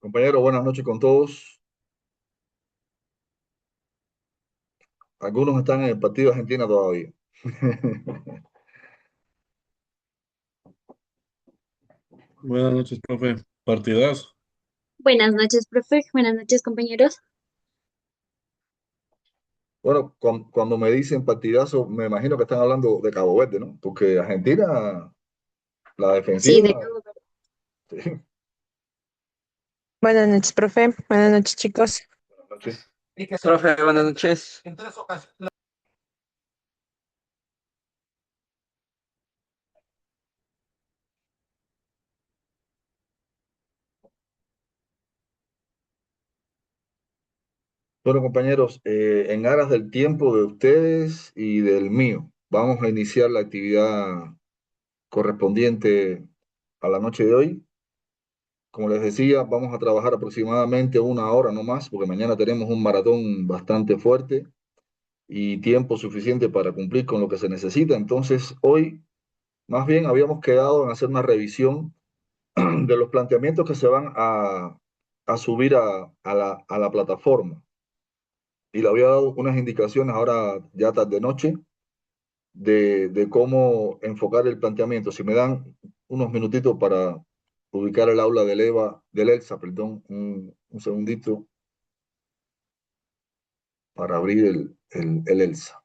Compañero, buenas noches con todos. Algunos están en el partido de Argentina todavía. Buenas noches, profe. Partidazo. Buenas noches, profe. Buenas noches, compañeros. Bueno, cuando me dicen partidazo, me imagino que están hablando de Cabo Verde, ¿no? Porque Argentina, la Sí, defensiva, de Cabo Verde. sí. Buenas noches, profe. Buenas noches, chicos. Buenas noches. Profe, buenas noches. Bueno, compañeros, en aras del tiempo de ustedes y del mío, vamos a iniciar la actividad correspondiente a la noche de hoy. Como les decía, vamos a trabajar aproximadamente una hora, no más, porque mañana tenemos un maratón bastante fuerte y tiempo suficiente para cumplir con lo que se necesita. Entonces, hoy más bien habíamos quedado en hacer una revisión de los planteamientos que se van a subir a la plataforma. Y le había dado unas indicaciones ahora ya tarde noche de cómo enfocar el planteamiento. Si me dan unos minutitos para ubicar el aula del ELSA, perdón, un segundito para abrir el ELSA.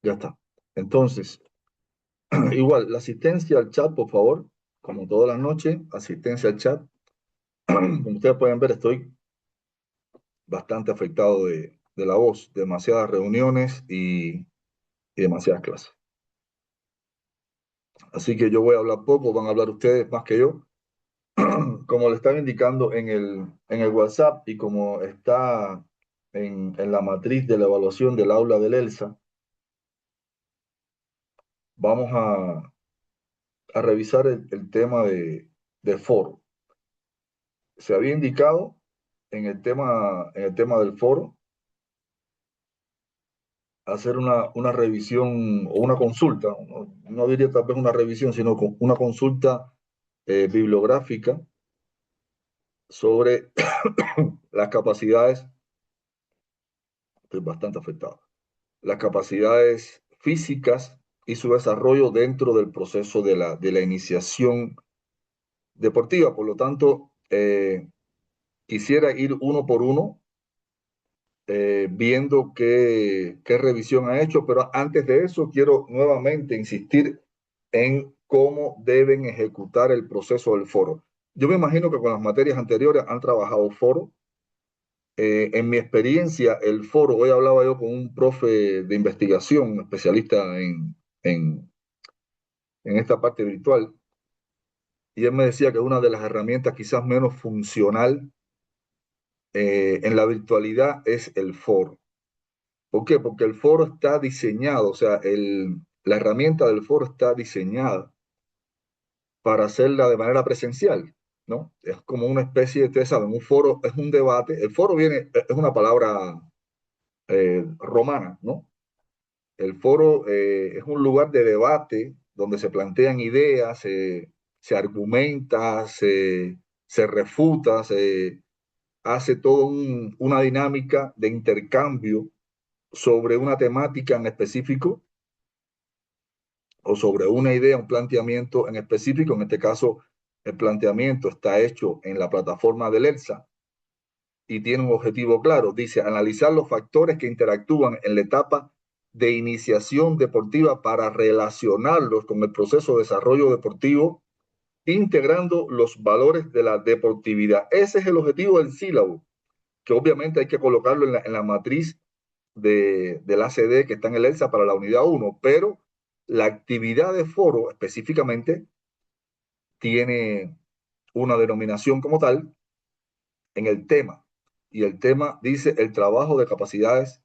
Ya está. Entonces, igual, la asistencia al chat, por favor, como todas las noches, asistencia al chat. Como ustedes pueden ver, estoy bastante afectado de la voz, demasiadas reuniones y demasiadas clases. Así que yo voy a hablar poco, van a hablar ustedes más que yo. Como le estaba indicando en el WhatsApp y como está en la matriz de la evaluación del aula del ELSA, vamos a revisar el tema de foro. Se había indicado en el tema del foro hacer una revisión o una consulta, no diría tal vez una revisión, sino una consulta bibliográfica sobre las capacidades, estoy bastante afectado, las capacidades físicas y su desarrollo dentro del proceso de la iniciación deportiva. Por lo tanto, quisiera ir uno por uno viendo qué revisión ha hecho, pero antes de eso quiero nuevamente insistir en cómo deben ejecutar el proceso del foro. Yo me imagino que con las materias anteriores han trabajado foro. En mi experiencia, el foro, hoy hablaba yo con un profe de investigación, un especialista en, en esta parte virtual, y él me decía que una de las herramientas quizás menos funcional en la virtualidad es el foro. ¿Por qué? Porque el foro está diseñado, o sea, la herramienta del foro está diseñada para hacerla de manera presencial, ¿no? Es como una especie de, ustedes saben, un foro es un debate, el foro es una palabra romana, ¿no? El foro es un lugar de debate donde se plantean ideas, se argumenta, se refuta, se hace toda una dinámica de intercambio sobre una temática en específico o sobre una idea, un planteamiento en específico. En este caso, el planteamiento está hecho en la plataforma del ELSA y tiene un objetivo claro. Dice, analizar los factores que interactúan en la etapa de iniciación deportiva para relacionarlos con el proceso de desarrollo deportivo, integrando los valores de la deportividad. Ese es el objetivo del sílabo, que obviamente hay que colocarlo en la matriz del ACD que está en el ELSA para la unidad 1, pero la actividad de foro específicamente tiene una denominación como tal en el tema. Y el tema dice el trabajo de capacidades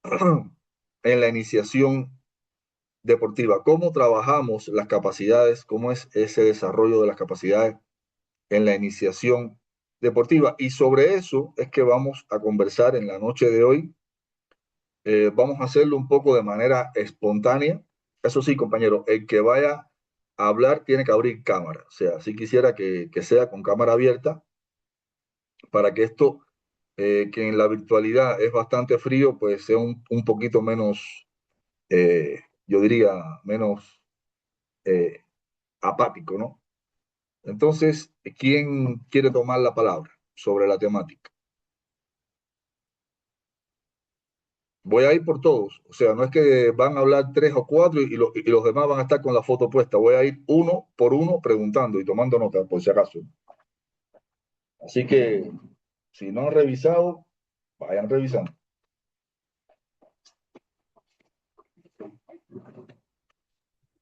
en la iniciación deportiva. ¿Cómo trabajamos las capacidades? ¿Cómo es ese desarrollo de las capacidades en la iniciación deportiva? Y sobre eso es que vamos a conversar en la noche de hoy. Vamos a hacerlo un poco de manera espontánea. Eso sí, compañero, el que vaya a hablar tiene que abrir cámara. O sea, si quisiera que sea con cámara abierta para que esto, que en la virtualidad es bastante frío, pues sea un poquito menos, yo diría, menos eh, apático, ¿no? Entonces, ¿quién quiere tomar la palabra sobre la temática? Voy a ir por todos, o sea, no es que van a hablar tres o cuatro y los demás van a estar con la foto puesta, voy a ir uno por uno preguntando y tomando nota, por si acaso. Así que, si no han revisado, vayan revisando.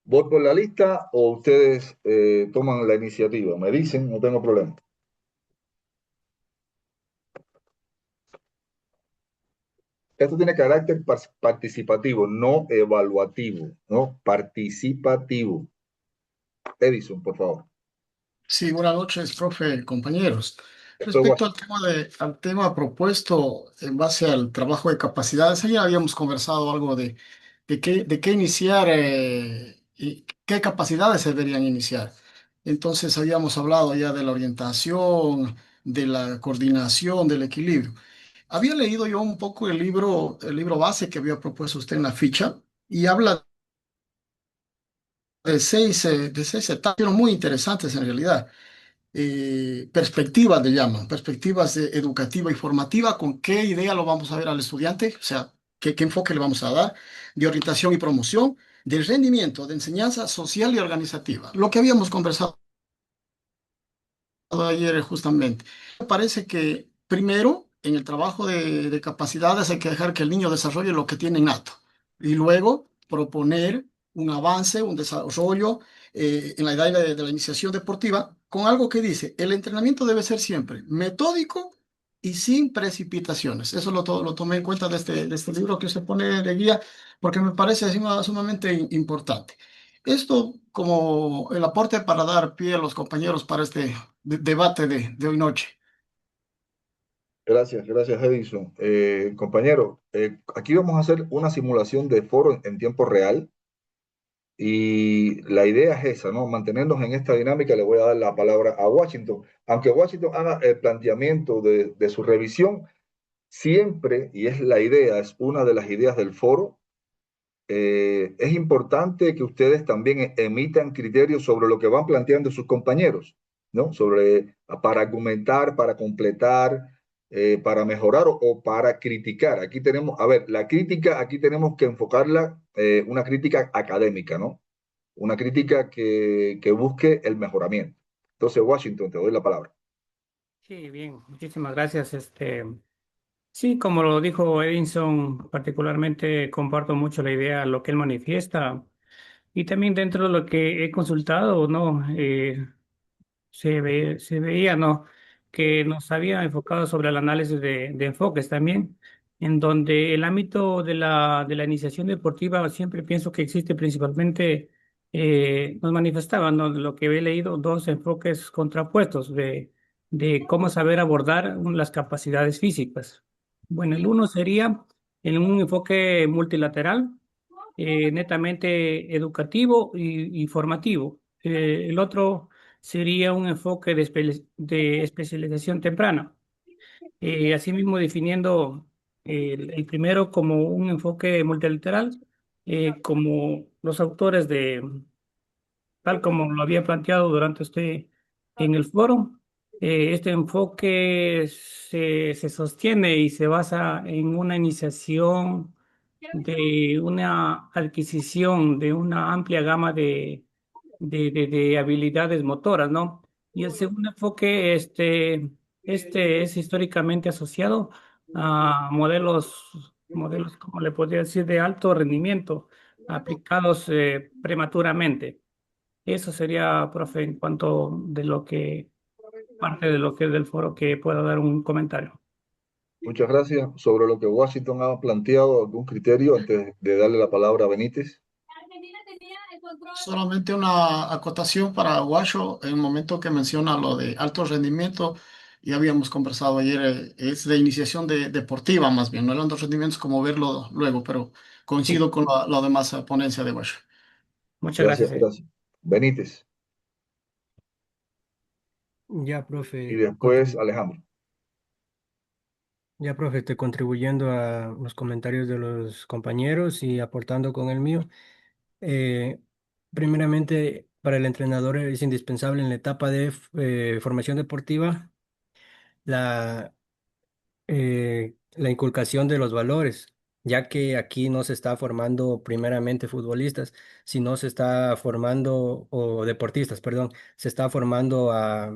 ¿Voy por la lista o ustedes toman la iniciativa? Me dicen, no tengo problema. Esto tiene carácter participativo, no evaluativo, ¿no? Participativo. Edison, por favor. Sí, buenas noches, profe, compañeros. Esto es Respecto Washington. al tema propuesto en base al trabajo de capacidades, ya habíamos conversado algo de qué iniciar y qué capacidades se deberían iniciar. Entonces habíamos hablado ya de la orientación, de la coordinación, del equilibrio. Había leído yo un poco el libro base que había propuesto usted en la ficha y habla de seis etapas, pero muy interesantes en realidad. Perspectivas le llaman, perspectivas educativa y formativa, con qué idea lo vamos a ver al estudiante, o sea, qué enfoque le vamos a dar, de orientación y promoción, de rendimiento, de enseñanza social y organizativa. Lo que habíamos conversado ayer justamente. Me parece que primero, en el trabajo de capacidades hay que dejar que el niño desarrolle lo que tiene innato y luego proponer un avance, un desarrollo en la edad de la iniciación deportiva con algo que dice, el entrenamiento debe ser siempre metódico y sin precipitaciones. Eso lo tomé en cuenta de este libro que se pone de guía porque me parece sumamente importante. Esto como el aporte para dar pie a los compañeros para este debate de hoy noche. Gracias, gracias, Edison. Compañero, aquí vamos a hacer una simulación de foro en tiempo real y la idea es esa, ¿no? Mantenernos en esta dinámica. Le voy a dar la palabra a Washington. Aunque Washington haga el planteamiento de su revisión, siempre, y es la idea, es una de las ideas del foro, es importante que ustedes también emitan criterios sobre lo que van planteando sus compañeros, ¿no? Para argumentar, para completar, para mejorar o para criticar. Aquí tenemos, a ver, la crítica, aquí tenemos que enfocarla, una crítica académica, ¿no? Una crítica que busque el mejoramiento. Entonces, Washington, te doy la palabra. Sí, bien, muchísimas gracias. Sí, como lo dijo Edinson, particularmente comparto mucho la idea, lo que él manifiesta, y también dentro de lo que he consultado, ¿no? Se veía, ¿no? Que nos había enfocado sobre el análisis de enfoques también, en donde el ámbito de la iniciación deportiva siempre pienso que existe principalmente, nos manifestaban, ¿no? Lo que he leído, dos enfoques contrapuestos de cómo saber abordar las capacidades físicas. Bueno, el uno sería en un enfoque multilateral, netamente educativo y formativo. El otro sería un enfoque de especialización temprana. Asimismo, definiendo el primero como un enfoque multilateral, como los autores tal como lo había planteado durante en el foro, este enfoque se sostiene y se basa en una iniciación de una adquisición de una amplia gama de habilidades motoras, ¿no? Y el segundo enfoque, este es históricamente asociado a modelos modelos, como le podría decir, de alto rendimiento aplicados prematuramente. Eso sería, profe, en cuanto de lo que, parte de lo que es del foro que pueda dar un comentario. Muchas gracias. Sobre lo que Washington ha planteado, ¿algún criterio antes de darle la palabra a Benítez? Solamente una acotación para Washo, en el momento que menciona lo de alto rendimiento, ya habíamos conversado ayer, es de iniciación deportiva más bien, no eran dos rendimientos como verlo luego, pero coincido con la demás ponencia de Washo. Muchas Gracias, gracias. gracias. Benítez Ya, y profe, después Alejandro. ya, profe, estoy contribuyendo a los comentarios de los compañeros y aportando con el mío. Eh, Primeramente, para el entrenador es indispensable en la etapa de formación deportiva la, la inculcación de los valores, ya que aquí no se está formando primeramente futbolistas, sino se está formando, o deportistas, perdón, se está formando a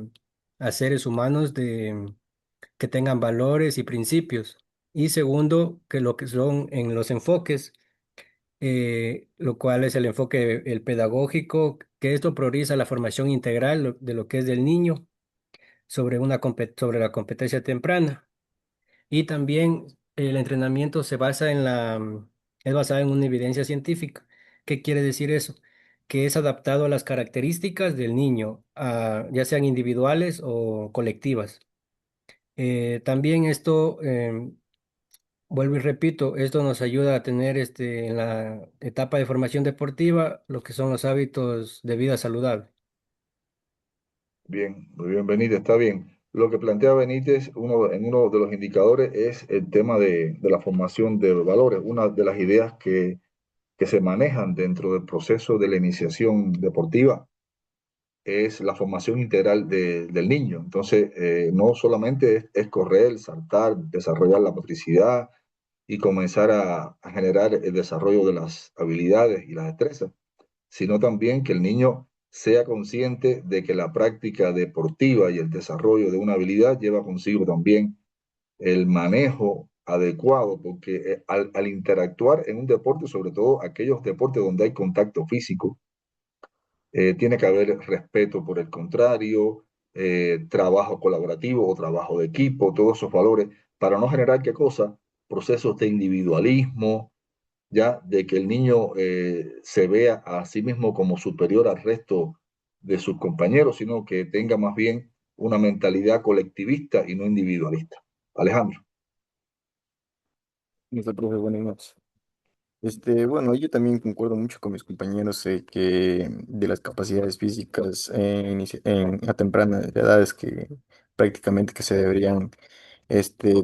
seres humanos que tengan valores y principios. Y segundo, que lo que son en los enfoques, lo cual es el enfoque el pedagógico, que esto prioriza la formación integral de lo que es del niño sobre sobre la competencia temprana. Y también el entrenamiento se basa es basado en una evidencia científica. ¿Qué quiere decir eso? Que es adaptado a las características del niño, ya sean individuales o colectivas. También esto, vuelvo y repito, esto nos ayuda a tener en la etapa de formación deportiva lo que son los hábitos de vida saludable. Bien, muy bien, Benítez, está bien. Lo que plantea Benítez en uno de los indicadores es el tema de la formación de valores, una de las ideas que se manejan dentro del proceso de la iniciación deportiva es la formación integral del niño. Entonces, no solamente es correr, saltar, desarrollar la motricidad y comenzar a generar el desarrollo de las habilidades y las destrezas, sino también que el niño sea consciente de que la práctica deportiva y el desarrollo de una habilidad lleva consigo también el manejo adecuado, porque al interactuar en un deporte, sobre todo aquellos deportes donde hay contacto físico, tiene que haber respeto por el contrario, trabajo colaborativo o trabajo de equipo, todos esos valores, para no generar qué cosa, procesos de individualismo, ya de que el niño se vea a sí mismo como superior al resto de sus compañeros, sino que tenga más bien una mentalidad colectivista y no individualista. Alejandro. Nuestro profe, buenas noches. Bueno, yo también concuerdo mucho con mis compañeros que de las capacidades físicas a tempranas edades que prácticamente que se deberían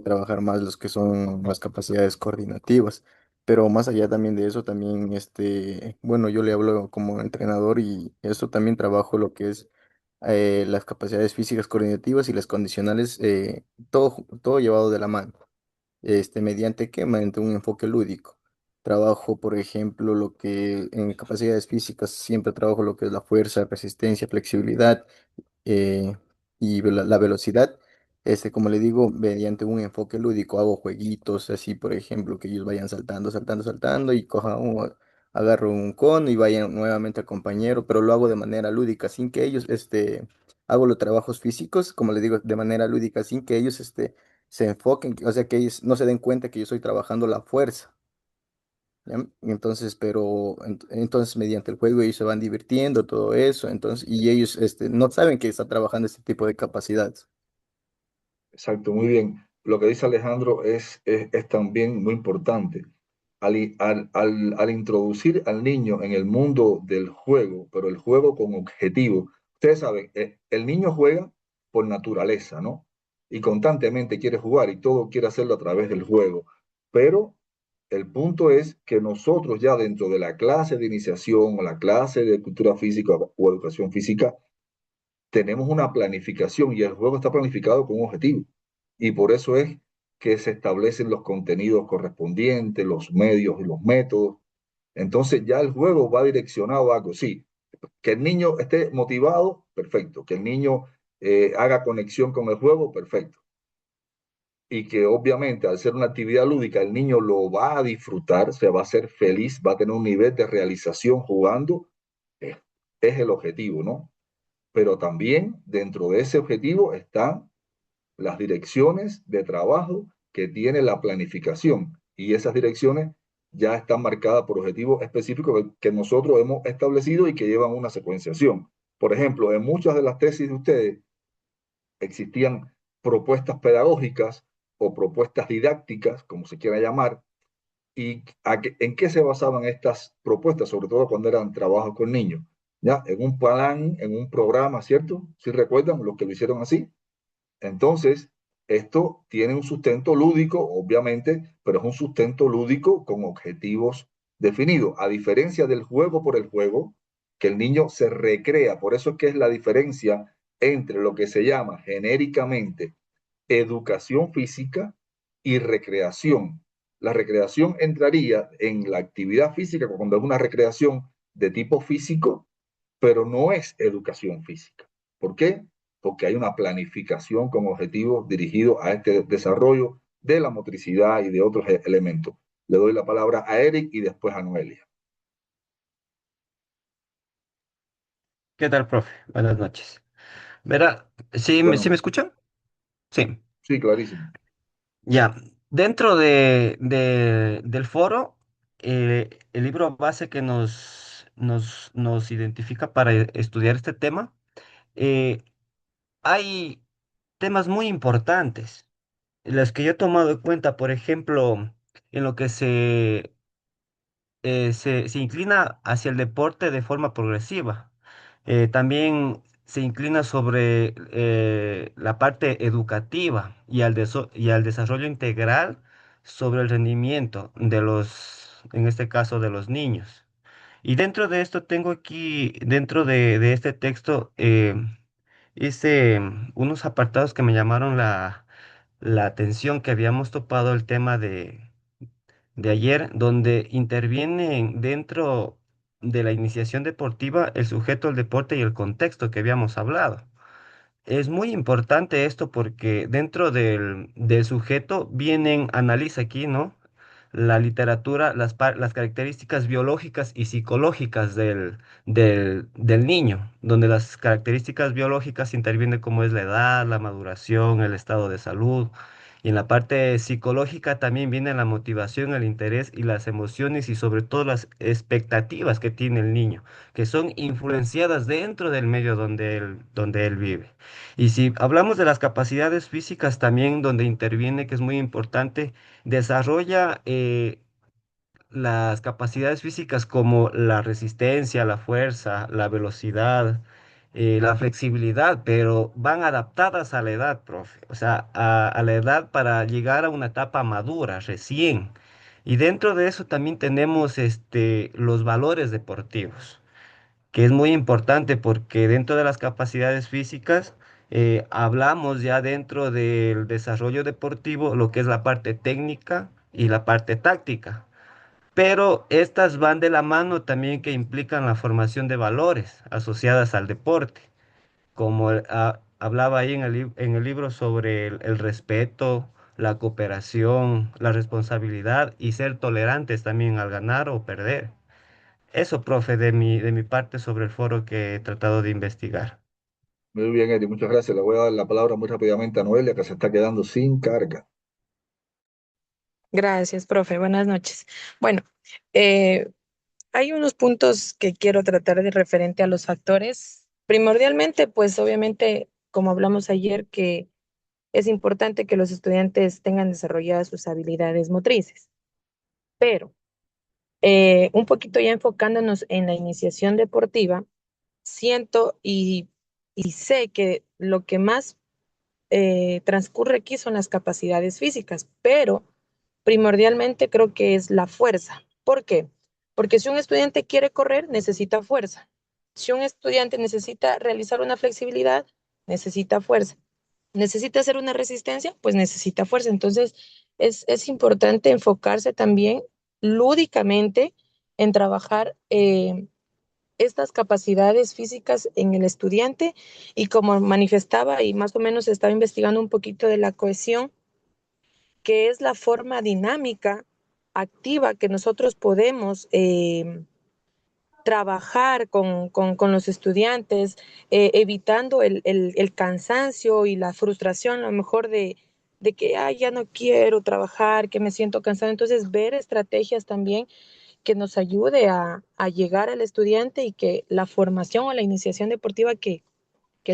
trabajar más los que son las capacidades coordinativas. Pero más allá también de eso, también bueno, yo le hablo como entrenador y eso también trabajo lo que es las capacidades físicas coordinativas y las condicionales, todo llevado de la mano. ¿Mediante qué? Mediante un enfoque lúdico. Trabajo, por ejemplo, lo que en capacidades físicas siempre trabajo lo que es la fuerza, resistencia, flexibilidad y la velocidad. Como le digo, mediante un enfoque lúdico hago jueguitos así, por ejemplo, que ellos vayan saltando, saltando, saltando y agarro un cono y vayan nuevamente al compañero, pero lo hago de manera lúdica, sin que ellos, hago los trabajos físicos, como le digo, de manera lúdica, sin que ellos, se enfoquen, o sea, que ellos no se den cuenta que yo estoy trabajando la fuerza. ¿Ya? Entonces, entonces mediante el juego ellos se van divirtiendo, todo eso, entonces, y ellos no saben que está trabajando este tipo de capacidades. Exacto, muy bien. Lo que dice Alejandro es también muy importante. Al introducir al niño en el mundo del juego, pero el juego con objetivo, ustedes saben, el niño juega por naturaleza, ¿no? Y constantemente quiere jugar y todo quiere hacerlo a través del juego. Pero el punto es que nosotros ya dentro de la clase de iniciación o la clase de cultura física o educación física, tenemos una planificación y el juego está planificado con un objetivo. Y por eso es que se establecen los contenidos correspondientes, los medios y los métodos. Entonces ya el juego va direccionado a algo. Sí, que el niño esté motivado, perfecto. Que el niño haga conexión con el juego, perfecto. y que obviamente al ser una actividad lúdica el niño lo va a disfrutar, se va a hacer feliz, va a tener un nivel de realización jugando, es, es el objetivo, ¿no? Pero también dentro de ese objetivo están las direcciones de trabajo que tiene la planificación y esas direcciones ya están marcadas por objetivos específicos que nosotros hemos establecido y que llevan una secuenciación. Por ejemplo, en muchas de las tesis de ustedes existían propuestas pedagógicas o propuestas didácticas, como se quiera llamar, y en qué se basaban estas propuestas, sobre todo cuando eran trabajos con niños. ¿Ya? En un plan, en un programa, ¿cierto? ¿Sí recuerdan los que lo hicieron así? Entonces, esto tiene un sustento lúdico, obviamente, pero es un sustento lúdico con objetivos definidos, a diferencia del juego por el juego, que el niño se recrea. Por eso es que es la diferencia entre lo que se llama genéricamente educación física y recreación. La recreación entraría en la actividad física cuando es una recreación de tipo físico, pero no es educación física. ¿Por qué? Porque hay una planificación con objetivos dirigidos a este desarrollo de la motricidad y de otros elementos. Le doy la palabra a Eric y después a Noelia. ¿Qué tal, profe? Buenas noches. Verá, ¿sí me Bueno, escuchan? Sí. sí, clarísimo. Ya. Dentro del foro, el libro base que nos identifica para estudiar este tema, eh, hay temas muy importantes. Las que yo he tomado en cuenta, por ejemplo, en lo que se inclina hacia el deporte de forma progresiva. También se inclina sobre la parte educativa y al desarrollo integral sobre el rendimiento de en este caso, de los niños. Y dentro de esto tengo aquí, dentro de este texto, hice unos apartados que me llamaron la atención, que habíamos topado el tema de ayer, donde intervienen dentro de la iniciación deportiva el sujeto, el deporte y el contexto que habíamos hablado. Es muy importante esto porque dentro del sujeto vienen, analiza aquí, ¿no? La literatura, las características biológicas y psicológicas del niño, donde las características biológicas intervienen como es la edad, la maduración, el estado de salud. Y en la parte psicológica también viene la motivación, el interés y las emociones y sobre todo las expectativas que tiene el niño, que son influenciadas dentro del medio donde él vive. Y si hablamos de las capacidades físicas también, donde interviene, que es muy importante, desarrolla las capacidades físicas como la resistencia, la fuerza, la velocidad, la flexibilidad, pero van adaptadas a la edad, profe. O sea, a la edad para llegar a una etapa madura, recién. Y dentro de eso también tenemos los valores deportivos, que es muy importante porque dentro de las capacidades físicas hablamos ya dentro del desarrollo deportivo lo que es la parte técnica y la parte táctica. Pero estas van de la mano también que implican la formación de valores asociadas al deporte, como hablaba ahí en el libro sobre el respeto, la cooperación, la responsabilidad y ser tolerantes también al ganar o perder. Eso, profe, de mi parte sobre el foro que he tratado de investigar. Muy bien, Eric, muchas gracias. Le voy a dar la palabra muy rápidamente a Noelia, que se está quedando sin carga. Gracias, profe. Buenas noches. Bueno, eh, hay unos puntos que quiero tratar de referente a los factores. Primordialmente, pues obviamente, como hablamos ayer, que es importante que los estudiantes tengan desarrolladas sus habilidades motrices, pero un poquito ya enfocándonos en la iniciación deportiva, siento y sé que lo que más transcurre aquí son las capacidades físicas, pero primordialmente creo que es la fuerza. ¿Por qué? Porque si un estudiante quiere correr, necesita fuerza. Si un estudiante necesita realizar una flexibilidad, necesita fuerza. Necesita hacer una resistencia, pues necesita fuerza. Entonces, es importante enfocarse también lúdicamente en trabajar estas capacidades físicas en el estudiante y como manifestaba y más o menos estaba investigando un poquito de la cohesión, que es la forma dinámica, activa que nosotros podemos trabajar con los estudiantes, evitando el cansancio y la frustración, a lo mejor de que "Ay, ya no quiero trabajar, que me siento cansado". Entonces, ver estrategias también que nos ayude a llegar al estudiante y que la formación o la iniciación deportiva que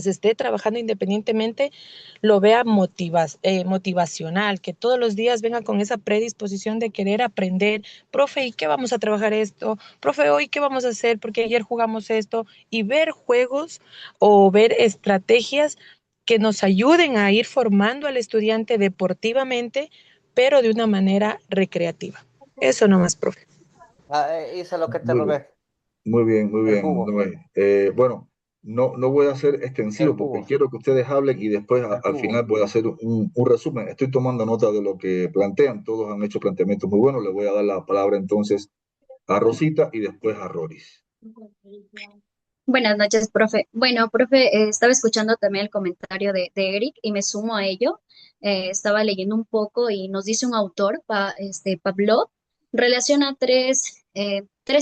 se esté trabajando independientemente lo vea motivacional, que todos los días venga con esa predisposición de querer aprender. Profe, ¿y qué vamos a trabajar esto? Profe, ¿hoy qué vamos a hacer? Porque ayer jugamos esto. Y ver juegos o ver estrategias que nos ayuden a ir formando al estudiante deportivamente, pero de una manera recreativa. Eso nomás, profe. Hice lo que te Muy bien. robé, Muy el bien, jugo, Noé. Bueno, no voy a ser extensivo el porque jugo, quiero que ustedes hablen y después el al final jugo. voy a hacer un resumen. Estoy tomando nota de lo que plantean, todos han hecho planteamientos muy buenos. Le voy a dar la palabra entonces a Rosita y después a Roris. Buenas noches, profe. Bueno, profe, estaba escuchando también el comentario de Eric y me sumo a ello. Estaba leyendo un poco y nos dice un autor, Pavlov, relaciona tres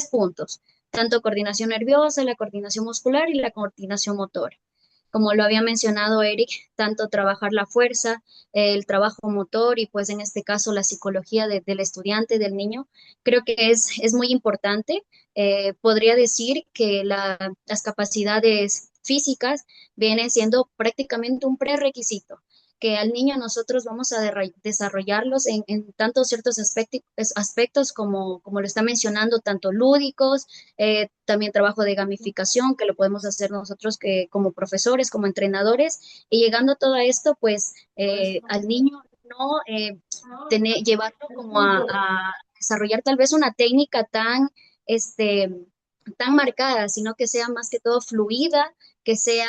puntos, tanto coordinación nerviosa, la coordinación muscular y la coordinación motora. Como lo había mencionado Eric, tanto trabajar la fuerza, el trabajo motor y pues en este caso la psicología del estudiante, del niño, creo que es muy importante. Podría decir que las capacidades físicas vienen siendo prácticamente un prerequisito, que al niño nosotros vamos a desarrollarlos en tantos ciertos aspectos como lo está mencionando, tanto lúdicos, también trabajo de gamificación, que lo podemos hacer nosotros que, como profesores, como entrenadores, y llegando a todo esto, pues al niño no llevarlo como a desarrollar tal vez una técnica este, tan marcada, sino que sea más que todo fluida, que sea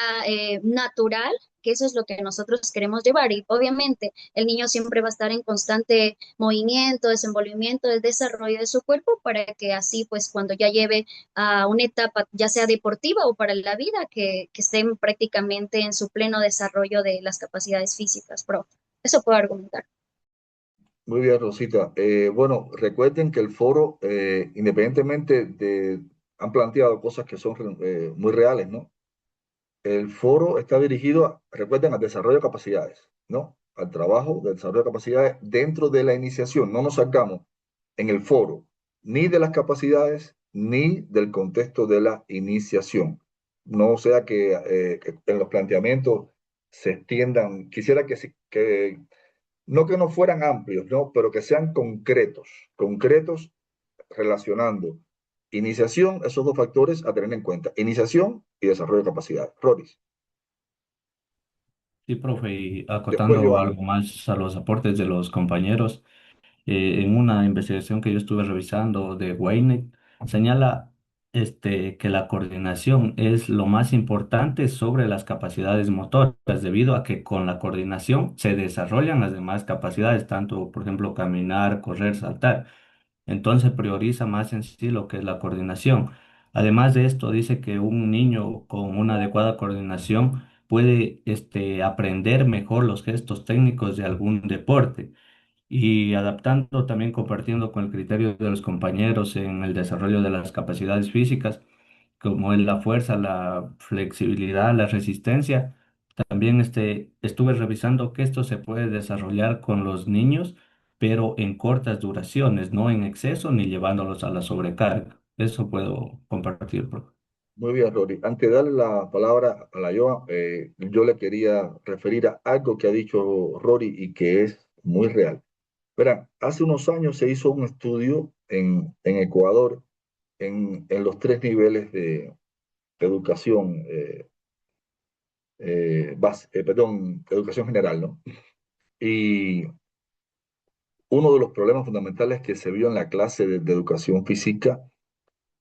natural, que eso es lo que nosotros queremos llevar. Y obviamente el niño siempre va a estar en constante movimiento, desenvolvimiento, el desarrollo de su cuerpo para que así, pues cuando ya lleve a una etapa, ya sea deportiva o para la vida, que estén prácticamente en su pleno desarrollo de las capacidades físicas, profe. Eso puedo argumentar. Muy bien, Rosita. Bueno, recuerden que el foro, independientemente de, han planteado cosas que son muy reales, ¿no? El foro está dirigido, recuerden, al desarrollo de capacidades, ¿no? Al trabajo de desarrollo de capacidades dentro de la iniciación. No nos sacamos en el foro ni de las capacidades ni del contexto de la iniciación. No sea que en los planteamientos se extiendan, quisiera que no fueran amplios, ¿no? Pero que sean concretos relacionando iniciación, esos dos factores a tener en cuenta, iniciación y desarrollo de capacidad. Roris. Sí, profe, y Después acotando Joana. algo más a los aportes de los compañeros, en una investigación que yo estuve revisando de Wayne, señala que la coordinación es lo más importante sobre las capacidades motoras, debido a que con la coordinación se desarrollan las demás capacidades, tanto, por ejemplo, caminar, correr, saltar. Entonces prioriza más en sí lo que es la coordinación. Además de esto, dice que un niño con una adecuada coordinación puede aprender mejor los gestos técnicos de algún deporte y adaptando también, compartiendo con el criterio de los compañeros en el desarrollo de las capacidades físicas, como es la fuerza, la flexibilidad, la resistencia. También estuve revisando que esto se puede desarrollar con los niños, pero en cortas duraciones, no en exceso ni llevándolos a la sobrecarga. Eso puedo compartir, profe. Muy bien, Rory. Antes de darle la palabra a la Joa, yo le quería referir a algo que ha dicho Rory y que es muy real. Verán, hace unos años se hizo un estudio en Ecuador en los tres niveles de educación, perdón, educación general, ¿no? Y uno de los problemas fundamentales que se vio en la clase de educación física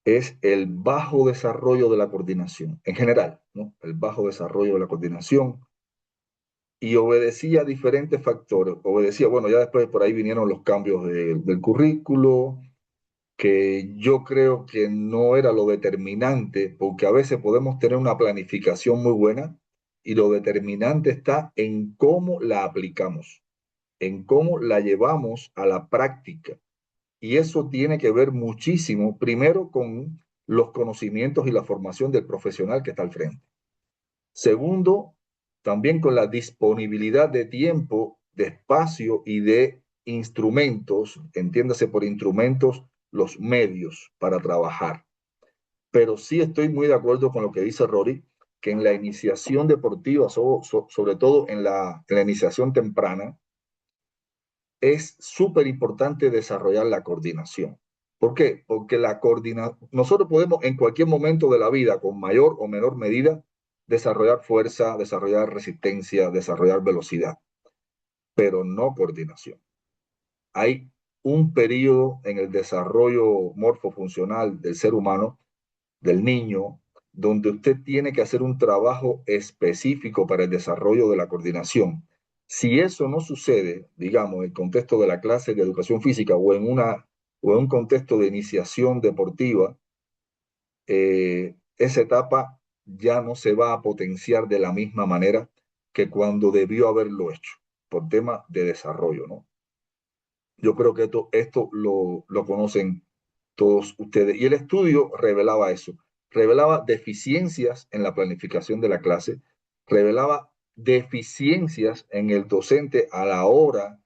es el bajo desarrollo de la coordinación, en general, ¿no? El bajo desarrollo de la coordinación y obedecía a diferentes factores. Obedecía, bueno, ya después por ahí vinieron los cambios del currículo, que yo creo que no era lo determinante, porque a veces podemos tener una planificación muy buena y lo determinante está en cómo la aplicamos. en cómo la llevamos a la práctica. Y eso tiene que ver muchísimo, primero, con los conocimientos y la formación del profesional que está al frente. Segundo, también con la disponibilidad de tiempo, de espacio y de instrumentos, entiéndase por instrumentos los medios para trabajar. Pero sí estoy muy de acuerdo con lo que dice Rory, que en la iniciación deportiva, sobre todo en la iniciación temprana, es súper importante desarrollar la coordinación. ¿Por qué? Porque nosotros podemos en cualquier momento de la vida, con mayor o menor medida, desarrollar fuerza, desarrollar resistencia, desarrollar velocidad, pero no coordinación. Hay un periodo en el desarrollo morfofuncional del ser humano, del niño, donde usted tiene que hacer un trabajo específico para el desarrollo de la coordinación. Si eso no sucede, digamos, en el contexto de la clase de educación física o en un contexto de iniciación deportiva, esa etapa ya no se va a potenciar de la misma manera que cuando debió haberlo hecho, por tema de desarrollo, ¿no? Yo creo que esto lo conocen todos ustedes. Y el estudio revelaba eso, revelaba deficiencias en la planificación de la clase, revelaba deficiencias en el docente a la hora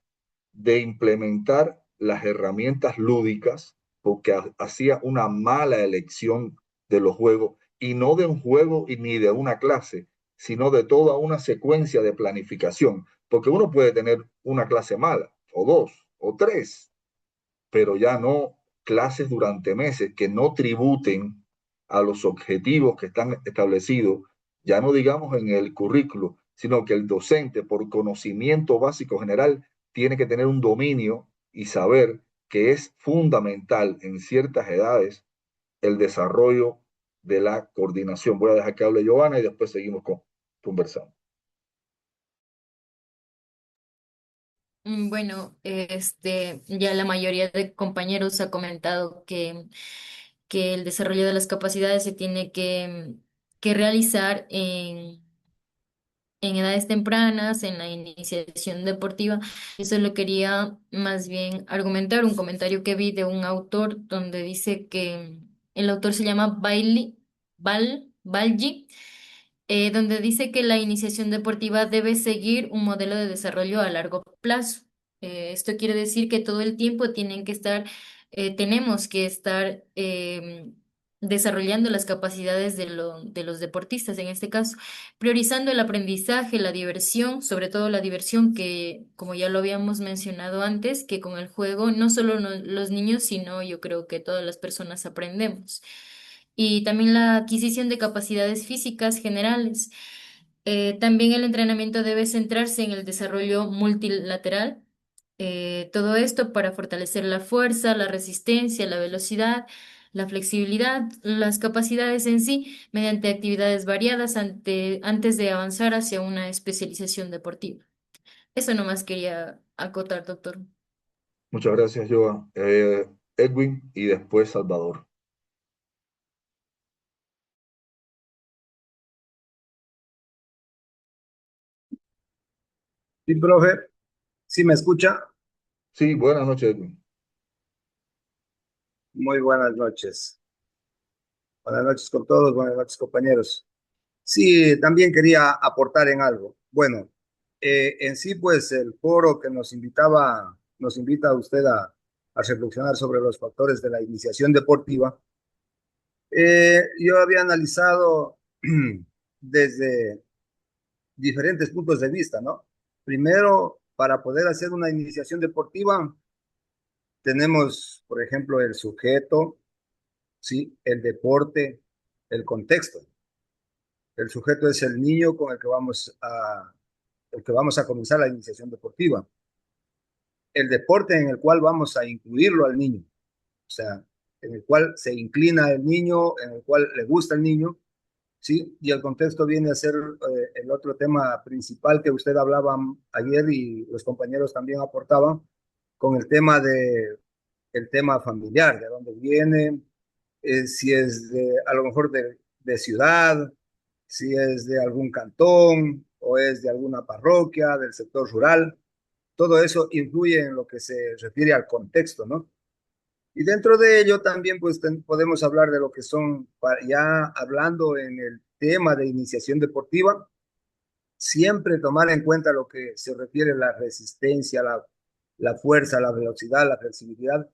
de implementar las herramientas lúdicas, porque hacía una mala elección de los juegos, y no de un juego y ni de una clase, sino de toda una secuencia de planificación, porque uno puede tener una clase mala, o dos, o tres, pero ya no clases durante meses que no tributen a los objetivos que están establecidos, ya no digamos en el currículo, sino que el docente, por conocimiento básico general, tiene que tener un dominio y saber que es fundamental en ciertas edades el desarrollo de la coordinación. Voy a dejar que hable Giovanna y después seguimos conversando. Bueno, ya la mayoría de compañeros ha comentado que el desarrollo de las capacidades se tiene que realizar en edades tempranas, en la iniciación deportiva. Eso lo quería más bien argumentar, un comentario que vi de un autor donde dice que el autor se llama Balji, donde dice que la iniciación deportiva debe seguir un modelo de desarrollo a largo plazo. Esto quiere decir que todo el tiempo tenemos que estar desarrollando las capacidades de los deportistas, en este caso, priorizando el aprendizaje, la diversión, sobre todo la diversión que, como ya lo habíamos mencionado antes, que con el juego no solo los niños, sino yo creo que todas las personas aprendemos y también la adquisición de capacidades físicas generales. También el entrenamiento debe centrarse en el desarrollo multilateral. Todo esto para fortalecer la fuerza, la resistencia, la velocidad, la flexibilidad, las capacidades en sí, mediante actividades variadas antes de avanzar hacia una especialización deportiva. Eso nomás quería acotar, doctor. Muchas gracias, Joa. Edwin y después Salvador. Sí, profe, ¿sí me escucha? Sí, buenas noches, Edwin. Muy buenas noches. Buenas noches con todos, buenas noches compañeros. Sí, también quería aportar en algo. Bueno, en sí, pues el foro que nos invita a usted a reflexionar sobre los factores de la iniciación deportiva. Yo había analizado desde diferentes puntos de vista, ¿no? Primero, para poder hacer una iniciación deportiva, tenemos, por ejemplo, el sujeto, ¿sí? El deporte, el contexto. El sujeto es el niño con el que vamos a comenzar la iniciación deportiva. El deporte en el cual vamos a incluirlo al niño, o sea, en el cual se inclina el niño, en el cual le gusta el niño, ¿sí? Y el contexto viene a ser el otro tema principal que usted hablaba ayer y los compañeros también aportaban, con el tema familiar, de dónde viene, si es a lo mejor de ciudad, si es de algún cantón o es de alguna parroquia, del sector rural. todo eso influye en lo que se refiere al contexto, ¿no? Y dentro de ello también pues podemos hablar de lo que son, ya hablando en el tema de iniciación deportiva, siempre tomar en cuenta lo que se refiere a la resistencia, la fuerza, la velocidad, la flexibilidad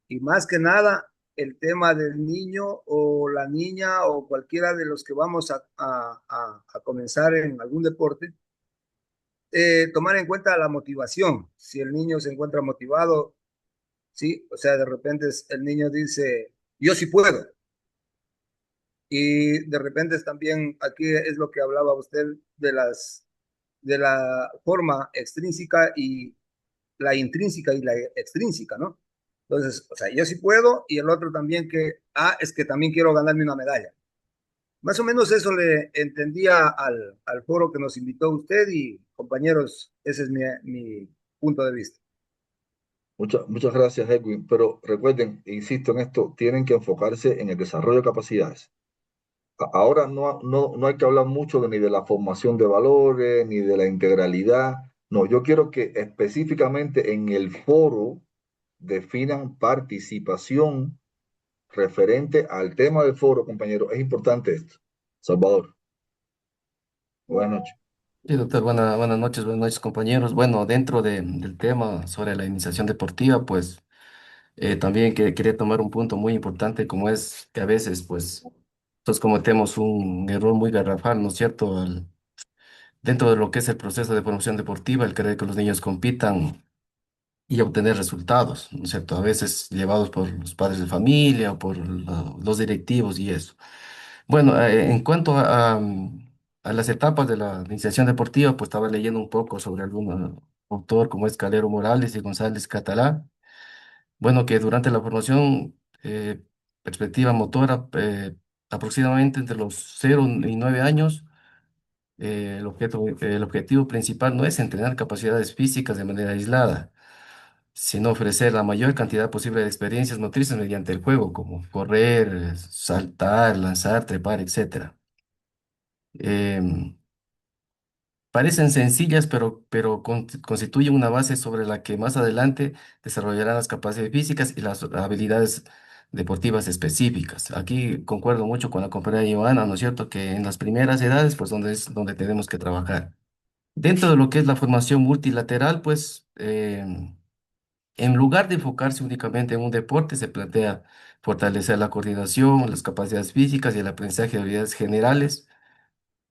y más que nada el tema del niño o la niña o cualquiera de los que vamos a comenzar en algún deporte, tomar en cuenta la motivación. Si el niño se encuentra motivado, sí, o sea, de repente el niño dice, yo sí puedo. Y de repente también aquí es lo que hablaba usted de la forma extrínseca y la intrínseca y la extrínseca, ¿no? Entonces, o sea, yo sí puedo y el otro también que, es que también quiero ganarme una medalla. Más o menos eso le entendía al foro que nos invitó usted y compañeros, ese es mi punto de vista. Muchas gracias, Edwin. Pero recuerden, insisto en esto, tienen que enfocarse en el desarrollo de capacidades. Ahora no hay que hablar mucho ni de la formación de valores, ni de la integralidad. No, yo quiero que específicamente en el foro definan participación referente al tema del foro, compañero. Es importante esto. Salvador, buenas noches. Sí, doctor, buenas noches, compañeros. Bueno, dentro del tema sobre la iniciación deportiva, pues también quería tomar un punto muy importante, como es que a veces, pues, nosotros cometemos un error muy garrafal, ¿no es cierto? Dentro de lo que es el proceso de formación deportiva, el querer que los niños compitan y obtener resultados, ¿no es cierto? A veces llevados por los padres de familia o por los directivos y eso. Bueno, en cuanto a las etapas de la iniciación deportiva, pues estaba leyendo un poco sobre algún autor como es Calero Morales y González Catalá. Bueno, que durante la formación perspectiva motora, aproximadamente entre los 0 y 9 años, el objetivo principal no es entrenar capacidades físicas de manera aislada, sino ofrecer la mayor cantidad posible de experiencias motrices mediante el juego, como correr, saltar, lanzar, trepar, etcétera. Em, Parecen sencillas, pero constituyen una base sobre la que más adelante desarrollarán las capacidades físicas y las habilidades deportivas específicas. Aquí concuerdo mucho con la compañera Joana, ¿no es cierto? Que en las primeras edades, pues donde es donde tenemos que trabajar. Dentro de lo que es la formación multilateral, pues en lugar de enfocarse únicamente en un deporte, se plantea fortalecer la coordinación, las capacidades físicas y el aprendizaje de habilidades generales,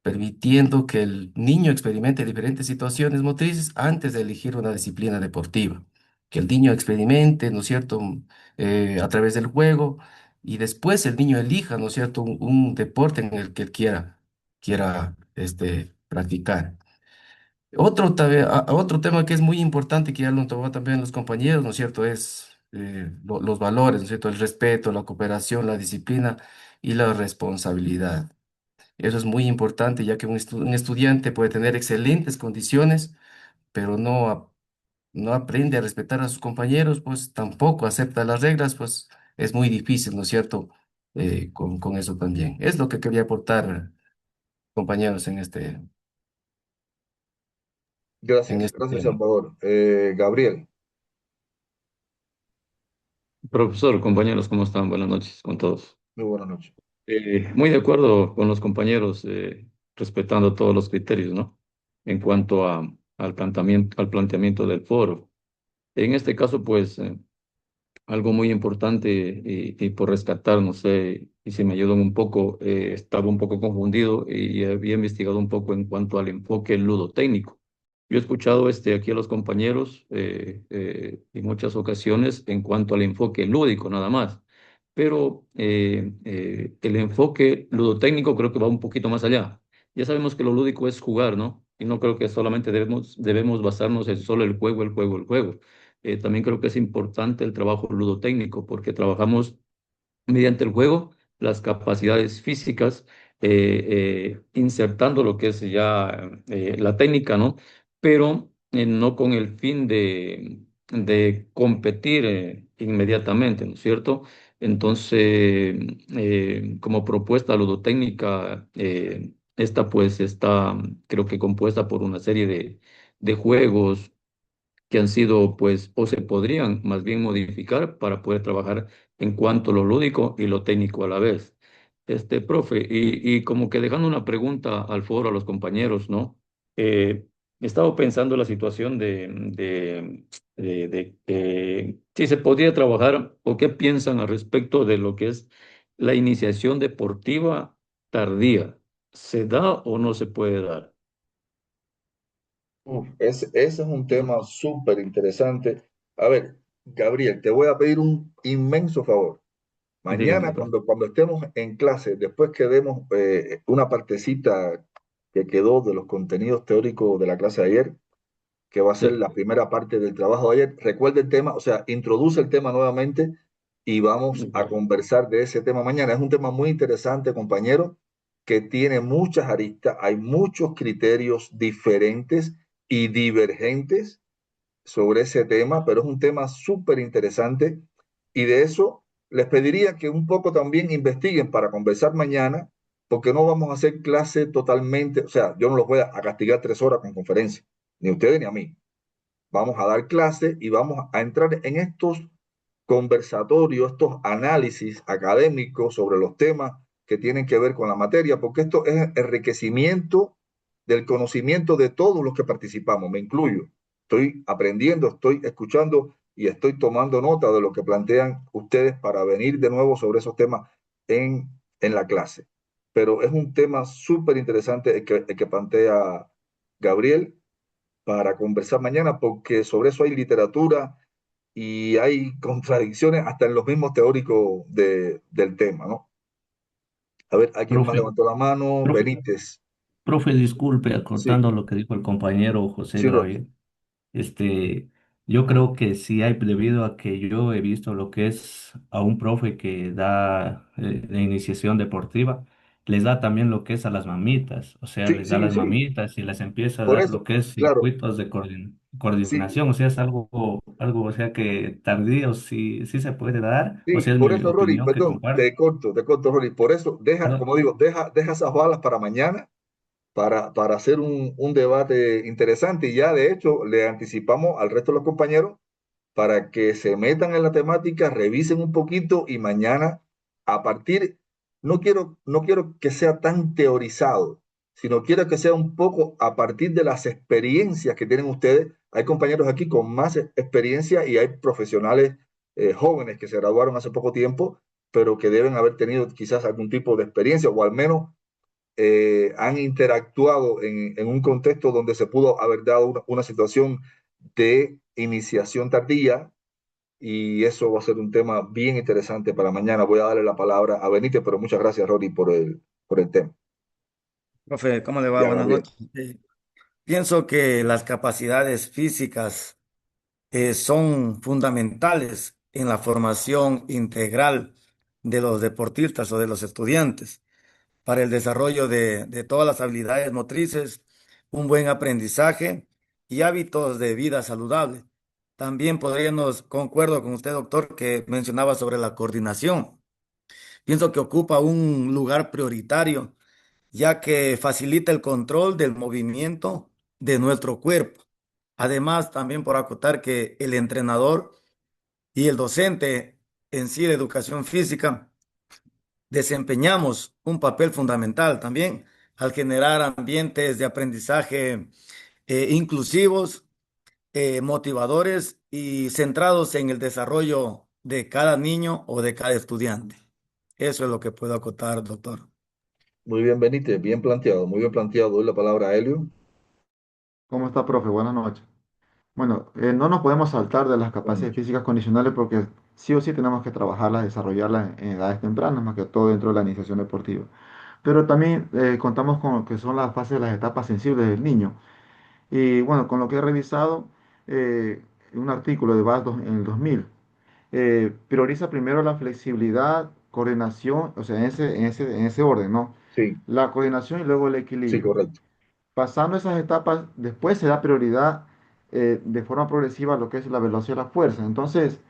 permitiendo que el niño experimente diferentes situaciones motrices antes de elegir una disciplina deportiva. Que el niño experimente, ¿no es cierto?, a través del juego y después el niño elija, ¿no es cierto?, un deporte en el que él quiera practicar. Otro tema que es muy importante, que ya lo han tomado también los compañeros, ¿no es cierto?, es los valores, ¿no es cierto?, el respeto, la cooperación, la disciplina y la responsabilidad. Eso es muy importante, ya que un estudiante puede tener excelentes condiciones, pero no aprende a respetar a sus compañeros, pues tampoco acepta las reglas, pues es muy difícil, ¿no es cierto? Con eso también. Es lo que quería aportar, compañeros, en Gracias, este gracias, tema. Salvador. Gabriel, Profesor, compañeros, ¿cómo están? Buenas noches con todos. muy buenas noches. Muy de acuerdo con los compañeros, respetando todos los criterios, ¿no? En cuanto al planteamiento del foro. En este caso, pues, algo muy importante y por rescatar, no sé, y si me ayudan un poco, estaba un poco confundido y había investigado un poco en cuanto al enfoque ludotécnico. Yo he escuchado aquí a los compañeros en muchas ocasiones en cuanto al enfoque lúdico nada más, pero el enfoque ludotécnico creo que va un poquito más allá. Ya sabemos que lo lúdico es jugar, ¿no? Y no creo que solamente debemos basarnos en solo el juego, el juego, el juego. También creo que es importante el trabajo ludotécnico porque trabajamos mediante el juego las capacidades físicas, insertando lo que es ya la técnica, ¿no? Pero no con el fin de competir inmediatamente, ¿no es cierto? Entonces, como propuesta ludotécnica, esta pues está, creo que compuesta por una serie de juegos que han sido, pues, o se podrían más bien modificar para poder trabajar en cuanto a lo lúdico y lo técnico a la vez. Profe, y como que dejando una pregunta al foro, a los compañeros, ¿no? He estado pensando la situación de si se podría trabajar o qué piensan al respecto de lo que es la iniciación deportiva tardía. ¿Se da o no se puede dar? Ese es un tema súper interesante. A ver, Gabriel, te voy a pedir un inmenso favor. Dígame, Mañana, profe. cuando estemos en clase, después que demos una partecita que quedó de los contenidos teóricos de la clase de ayer, que va a ser Sí, la primera parte del trabajo de ayer, recuerde el tema, o sea, introduce el tema nuevamente y vamos a ya. conversar de ese tema mañana. Es un tema muy interesante, compañero, que tiene muchas aristas, hay muchos criterios diferentes y divergentes sobre ese tema, pero es un tema súper interesante y de eso les pediría que un poco también investiguen para conversar mañana, porque no vamos a hacer clase totalmente, o sea, yo no los voy a castigar 3 horas con conferencia, ni a ustedes ni a mí. Vamos a dar clase y vamos a entrar en estos conversatorios, estos análisis académicos sobre los temas que tienen que ver con la materia, porque esto es enriquecimiento del conocimiento de todos los que participamos, me incluyo. Estoy aprendiendo, estoy escuchando y estoy tomando nota de lo que plantean ustedes para venir de nuevo sobre esos temas en la clase. Pero es un tema súper interesante el que plantea Gabriel para conversar mañana, porque sobre eso hay literatura y hay contradicciones hasta en los mismos teóricos del tema, ¿no? A ver, ¿a quién más Profe, levantó la mano? profe, Benítez. profe, disculpe, Sí, acortando lo que dijo el compañero José sí, Gabriel. Este, yo creo que sí hay, debido a que yo he visto lo que es a un profe que da la iniciación deportiva, les da también lo que es a las mamitas, o sea, sí, les da sí, las sí. mamitas y les empieza a Por dar eso, lo que es claro, circuitos de sí, coordinación, o sea, es algo, o sea, que tardío sí, sí se puede dar, o sí, sea, es por mi eso, Rory, opinión que perdón, comparto. te corto, Rory. Por eso, deja, Ah, como digo, deja esas balas para mañana, para hacer un debate interesante. Y ya, de hecho, le anticipamos al resto de los compañeros para que se metan en la temática, revisen un poquito y mañana, a partir, no quiero que sea tan teorizado, sino quiero que sea un poco a partir de las experiencias que tienen ustedes. Hay compañeros aquí con más experiencia y hay profesionales jóvenes que se graduaron hace poco tiempo, pero que deben haber tenido quizás algún tipo de experiencia o al menos han interactuado en un contexto donde se pudo haber dado una situación de iniciación tardía y eso va a ser un tema bien interesante para mañana. Voy a darle la palabra a Benítez, pero muchas gracias, Rory, por el tema. Profe, ¿cómo le va? Ya, Buenas Gabriel. noches. Pienso que las capacidades físicas son fundamentales en la formación integral de los deportistas o de los estudiantes para el desarrollo de todas las habilidades motrices, un buen aprendizaje y hábitos de vida saludable. También podríamos, concuerdo con usted, doctor, que mencionaba sobre la coordinación. Pienso que ocupa un lugar prioritario ya que facilita el control del movimiento de nuestro cuerpo. Además, también por acotar que el entrenador y el docente en sí de educación física desempeñamos un papel fundamental también al generar ambientes de aprendizaje inclusivos, motivadores y centrados en el desarrollo de cada niño o de cada estudiante. Eso es lo que puedo acotar, doctor. Muy bien, Benítez, bien planteado, muy bien planteado. Doy la palabra a Helio. ¿Cómo está, profe? Buenas noches. Bueno, no nos podemos saltar de las Buenas capacidades noches. físicas condicionales porque sí o sí tenemos que trabajarlas, desarrollarlas en edades tempranas, más que todo dentro de la iniciación deportiva. Pero también contamos con lo que son las fases de las etapas sensibles del niño. Y bueno, con lo que he revisado, un artículo de BAS en el 2000, prioriza primero la flexibilidad, coordinación, o sea, en ese orden, ¿no? Sí, La coordinación y luego el sí, equilibrio. correcto. Pasando esas etapas, después se da prioridad de forma progresiva a lo que es la velocidad y la fuerza. Entonces,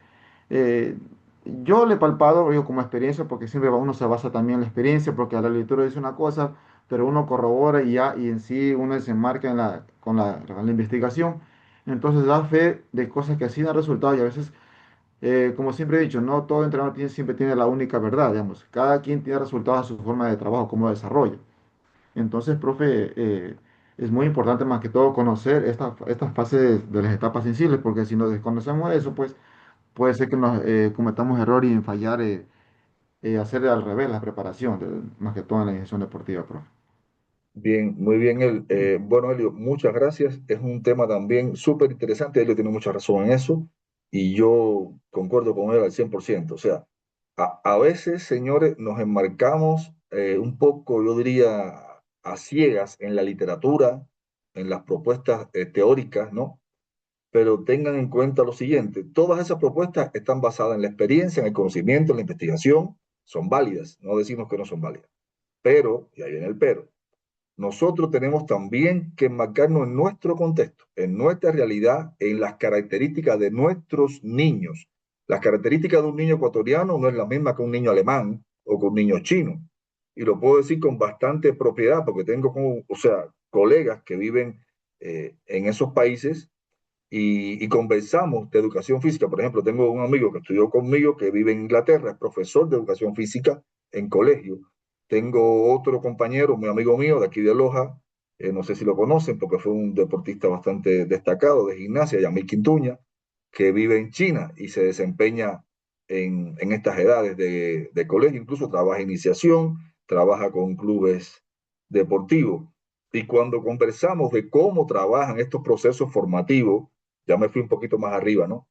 eh, yo le he palpado, digo, como experiencia, porque siempre uno se basa también en la experiencia, porque la lectura dice una cosa, pero uno corrobora y ya, y en sí uno se enmarca con la investigación. Entonces da fe de cosas que sí dan resultados y a veces, como siempre he dicho, no todo entrenador siempre tiene la única verdad, digamos. Cada quien tiene resultados a su forma de trabajo, cómo desarrolla. Entonces, profe, es muy importante más que todo conocer estas fases de las etapas sensibles, porque si no desconocemos eso, pues puede ser que nos cometamos error y en fallar, hacer al revés la preparación, más que todo en la iniciación deportiva, profe. Bien, muy bien. Bueno, Elio, muchas gracias. Es un tema también súper interesante. Elio tiene mucha razón en eso y yo concuerdo con él al 100%. O sea, a veces, señores, nos enmarcamos un poco, yo diría, a ciegas en la literatura, en las propuestas teóricas, ¿no? Pero tengan en cuenta lo siguiente, todas esas propuestas están basadas en la experiencia, en el conocimiento, en la investigación, son válidas, no decimos que no son válidas. Pero, y ahí viene el pero, nosotros tenemos también que enmarcarnos en nuestro contexto, en nuestra realidad, en las características de nuestros niños. Las características de un niño ecuatoriano no es la misma que un niño alemán o que un niño chino. Y lo puedo decir con bastante propiedad porque tengo, o sea, colegas que viven en esos países y conversamos de educación física. Por ejemplo, tengo un amigo que estudió conmigo que vive en Inglaterra, es profesor de educación física en colegio. Tengo otro compañero, muy amigo mío de aquí de Loja, no sé si lo conocen porque fue un deportista bastante destacado de gimnasia, Yamil Quintuña, que vive en China y se desempeña en estas edades de colegio, incluso trabaja iniciación, trabaja con clubes deportivos. Y cuando conversamos de cómo trabajan estos procesos formativos, ya me fui un poquito más arriba, ¿no?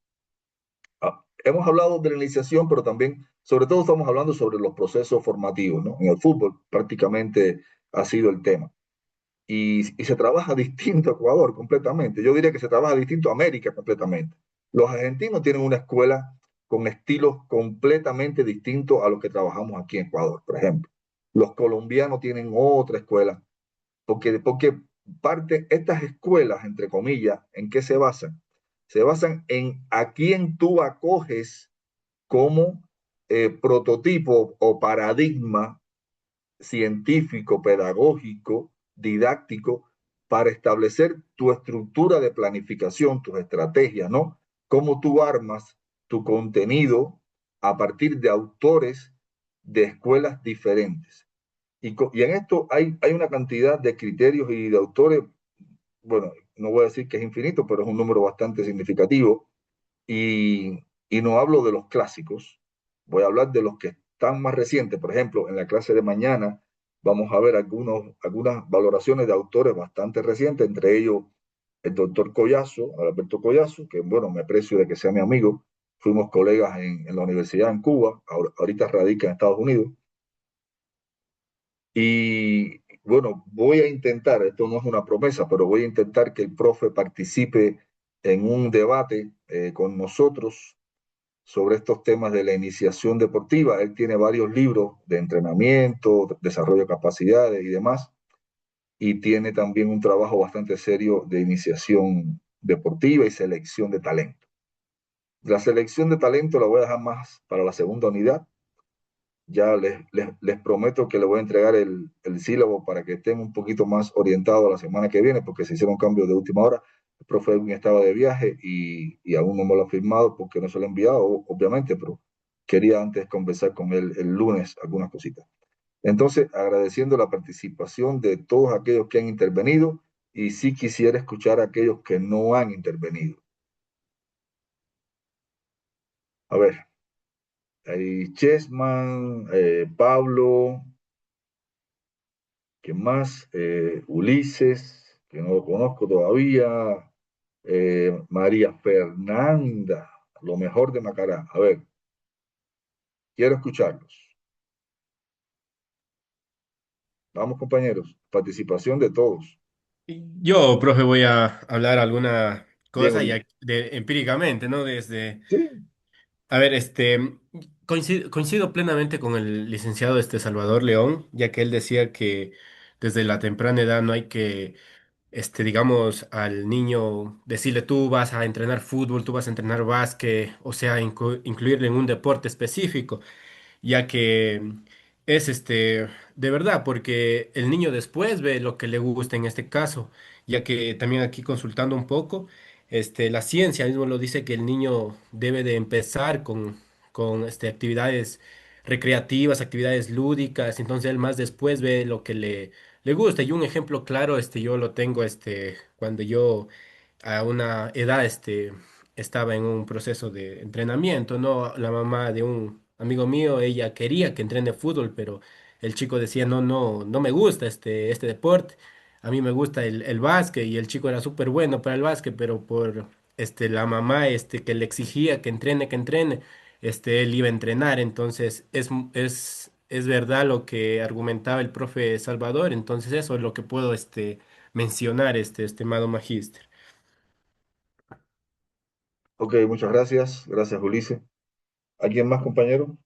Hemos hablado de la iniciación, pero también, sobre todo, estamos hablando sobre los procesos formativos, ¿no? En el fútbol prácticamente ha sido el tema. Y se trabaja distinto a Ecuador completamente. Yo diría que se trabaja distinto a América completamente. Los argentinos tienen una escuela con estilos completamente distintos a los que trabajamos aquí en Ecuador, por ejemplo. Los colombianos tienen otra escuela, porque parte, estas escuelas, entre comillas, ¿en qué se basan? Se basan en a quién tú acoges como prototipo o paradigma científico, pedagógico, didáctico, para establecer tu estructura de planificación, tus estrategias, ¿no? Cómo tú armas tu contenido a partir de autores de escuelas diferentes. Y en esto hay una cantidad de criterios y de autores, bueno, no voy a decir que es infinito, pero es un número bastante significativo. Y no hablo de los clásicos, voy a hablar de los que están más recientes. Por ejemplo, en la clase de mañana vamos a ver algunas valoraciones de autores bastante recientes, entre ellos el doctor Collazo, Alberto Collazo, que bueno, me aprecio de que sea mi amigo. Fuimos colegas en la universidad en Cuba, ahorita radica en Estados Unidos. Y bueno, voy a intentar, esto no es una promesa, pero voy a intentar que el profe participe en un debate con nosotros sobre estos temas de la iniciación deportiva. Él tiene varios libros de entrenamiento, desarrollo de capacidades y demás, y tiene también un trabajo bastante serio de iniciación deportiva y selección de talento. La selección de talento la voy a dejar más para la segunda unidad. Ya les prometo que le voy a entregar el sílabo para que estén un poquito más orientados la semana que viene, porque se hicieron cambios de última hora. El profe Edwin estaba de viaje y aún no me lo ha firmado porque no se lo he enviado, obviamente, pero quería antes conversar con él el lunes algunas cositas. Entonces, agradeciendo la participación de todos aquellos que han intervenido y sí quisiera escuchar a aquellos que no han intervenido. A ver, ahí Chessman, Pablo, ¿quién más? Ulises, que no lo conozco todavía. María Fernanda, lo mejor de Macará. A ver, quiero escucharlos. Vamos, compañeros, participación de todos. Yo, profe, voy a hablar alguna Bien, cosa Ulises. ya empíricamente, ¿no? Sí, A ver, coincido plenamente con el licenciado Salvador León, ya que él decía que desde la temprana edad no hay que, digamos, al niño decirle tú vas a entrenar fútbol, tú vas a entrenar básquet, o sea, incluirle en un deporte específico, ya que es de verdad, porque el niño después ve lo que le gusta en este caso, ya que también aquí consultando un poco, la ciencia mismo lo dice que el niño debe de empezar con actividades recreativas, actividades lúdicas, entonces él más después ve lo que le gusta. Y un ejemplo claro, yo lo tengo, cuando yo a una edad, estaba en un proceso de entrenamiento, ¿no? La mamá de un amigo mío, ella quería que entrene fútbol, pero el chico decía, no, no, no me gusta este deporte. A mí me gusta el básquet y el chico era súper bueno para el básquet, pero por la mamá que le exigía que entrene, él iba a entrenar. Entonces es verdad lo que argumentaba el profe Salvador. Entonces eso es lo que puedo mencionar, estimado magíster. Ok, muchas gracias. Gracias, Ulises. ¿Alguien más, compañero?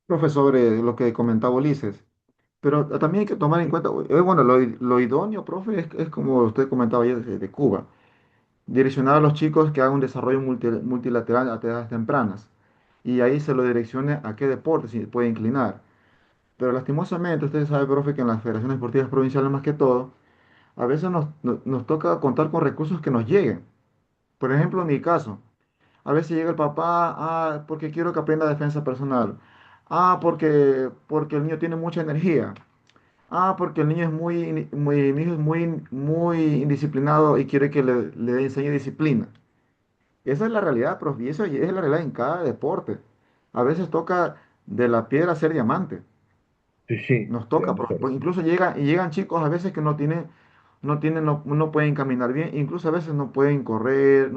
Profe, sobre lo que comentaba Ulises. Pero también hay que tomar en cuenta, bueno, lo idóneo, profe, es como usted comentaba ayer de Cuba, direccionar a los chicos que hagan un desarrollo multilateral a edades tempranas. Y ahí se lo direccione a qué deporte se puede inclinar. Pero lastimosamente, usted sabe, profe, que en las federaciones deportivas provinciales más que todo, a veces nos toca contar con recursos que nos lleguen. Por ejemplo, en mi caso, a veces llega el papá, porque quiero que aprenda defensa personal. Porque el niño tiene mucha energía. Porque el niño es mi hijo es muy indisciplinado y quiere que le enseñe disciplina. Esa es la realidad, profe, y eso es la realidad en cada deporte. A veces toca de la piedra hacer diamante. Sí, sí, Nos tienes toca, mucha porque razón. incluso llegan chicos a veces que no pueden caminar bien, incluso a veces no pueden correr,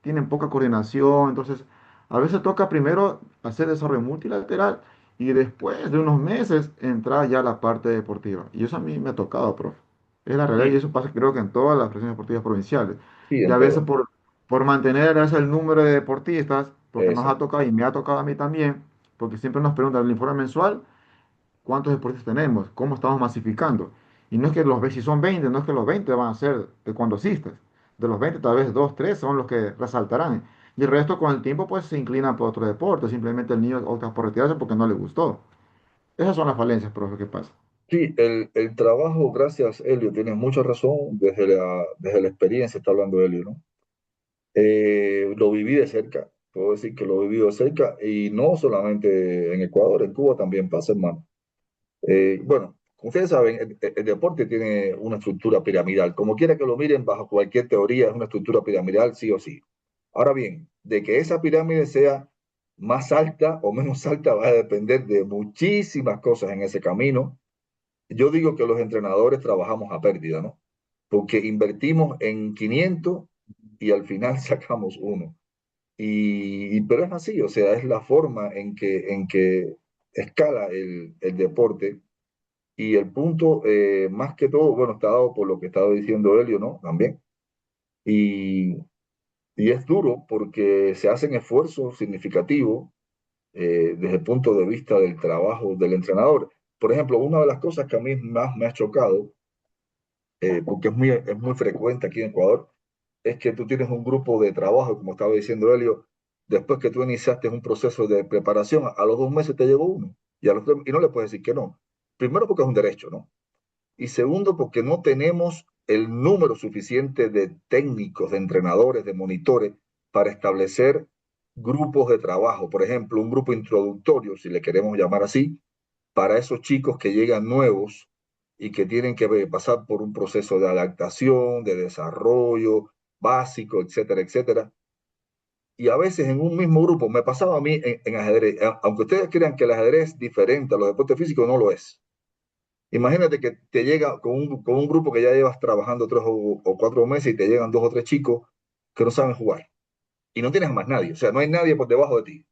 tienen poca coordinación, entonces a veces toca primero hacer desarrollo multilateral y después de unos meses entrar ya a la parte deportiva. Y eso a mí me ha tocado, profe. Es la realidad y Sí, eso pasa creo que en todas las federaciones deportivas provinciales. sí, Y en a veces todo. por mantener a veces, el número de deportistas, porque nos ha Exacto. tocado y me ha tocado a mí también, porque siempre nos preguntan el informe mensual. ¿Cuántos deportistas tenemos? ¿Cómo estamos masificando? Y no es que si son 20, no es que los 20 van a ser taekwondosistas. De los 20, tal vez 2, 3 son los que resaltarán. Y el resto con el tiempo pues se inclinan por otro deporte. Simplemente el niño opta por retirarse porque no le gustó. Esas son las falencias, profe, ¿qué pasa? Sí, el trabajo, gracias, Helio, tienes mucha razón, desde la experiencia está hablando Helio, ¿no? Lo viví de cerca, puedo decir que lo he vivido de cerca, y no solamente en Ecuador, en Cuba también pasa, hermano. Bueno, como ustedes saben, el deporte tiene una estructura piramidal. Como quiera que lo miren, bajo cualquier teoría, es una estructura piramidal, sí o sí. Ahora bien, de que esa pirámide sea más alta o menos alta va a depender de muchísimas cosas en ese camino. Yo digo que los entrenadores trabajamos a pérdida, ¿no? Porque invertimos en 500 y al final sacamos uno. Pero es así, o sea, es la forma en que escala el deporte. Y el punto, más que todo, bueno, está dado por lo que estaba diciendo Helio, ¿no? También. Y, y es duro porque se hacen esfuerzos significativos desde el punto de vista del trabajo del entrenador. Por ejemplo, una de las cosas que a mí más me ha chocado, porque es muy frecuente aquí en Ecuador, es que tú tienes un grupo de trabajo, como estaba diciendo Helio, después que tú iniciaste un proceso de preparación, a los 2 meses te llegó uno, y no le puedes decir que no. Primero porque es un derecho, ¿no? Y segundo, porque no tenemos el número suficiente de técnicos, de entrenadores, de monitores para establecer grupos de trabajo. Por ejemplo, un grupo introductorio, si le queremos llamar así, para esos chicos que llegan nuevos y que tienen que pasar por un proceso de adaptación, de desarrollo básico, etcétera, etcétera. Y a veces en un mismo grupo, me pasaba a mí en ajedrez, aunque ustedes crean que el ajedrez es diferente a los deportes físicos, no lo es. Imagínate que te llega con un grupo que ya llevas trabajando 3 o 4 meses y te llegan 2 o 3 chicos que no saben jugar y no tienes más nadie, o sea, no hay nadie por debajo de ti,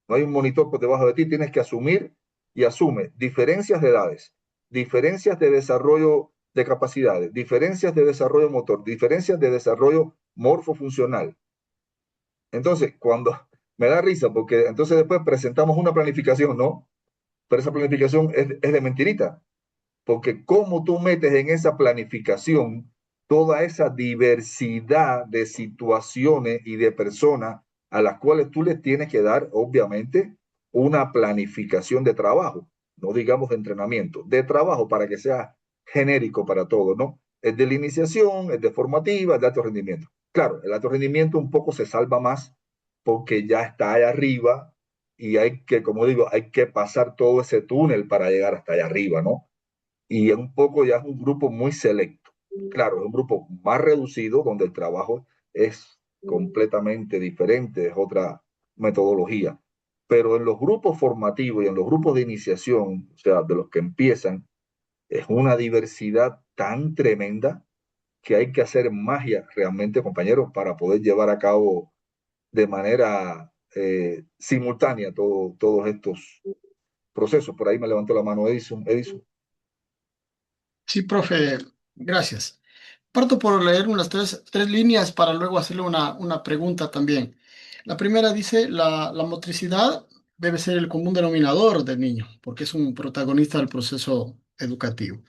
no hay un monitor por debajo de ti, tienes que asumir y asume diferencias de edades, diferencias de desarrollo de capacidades, diferencias de desarrollo motor, diferencias de desarrollo morfofuncional. Entonces, cuando me da risa, porque entonces después presentamos una planificación, ¿no? Pero esa planificación es de mentirita. Porque cómo tú metes en esa planificación toda esa diversidad de situaciones y de personas a las cuales tú les tienes que dar, obviamente, una planificación de trabajo, no digamos de entrenamiento, de trabajo para que sea genérico para todos, ¿no? Es de la iniciación, es de formativa, es de alto rendimiento. Claro, el alto rendimiento un poco se salva más porque ya está allá arriba y hay que, como digo, hay que pasar todo ese túnel para llegar hasta allá arriba, ¿no? Y es un poco ya es un grupo muy selecto. Claro, es un grupo más reducido donde el trabajo es completamente diferente, es otra metodología. Pero en los grupos formativos y en los grupos de iniciación, o sea, de los que empiezan, es una diversidad tan tremenda que hay que hacer magia realmente, compañeros, para poder llevar a cabo de manera simultánea todos estos procesos. Por ahí me levantó la mano Edison. Edison. Sí, profe, gracias. Parto por leer unas tres líneas para luego hacerle una pregunta también. La primera dice, la motricidad debe ser el común denominador del niño, porque es un protagonista del proceso educativo.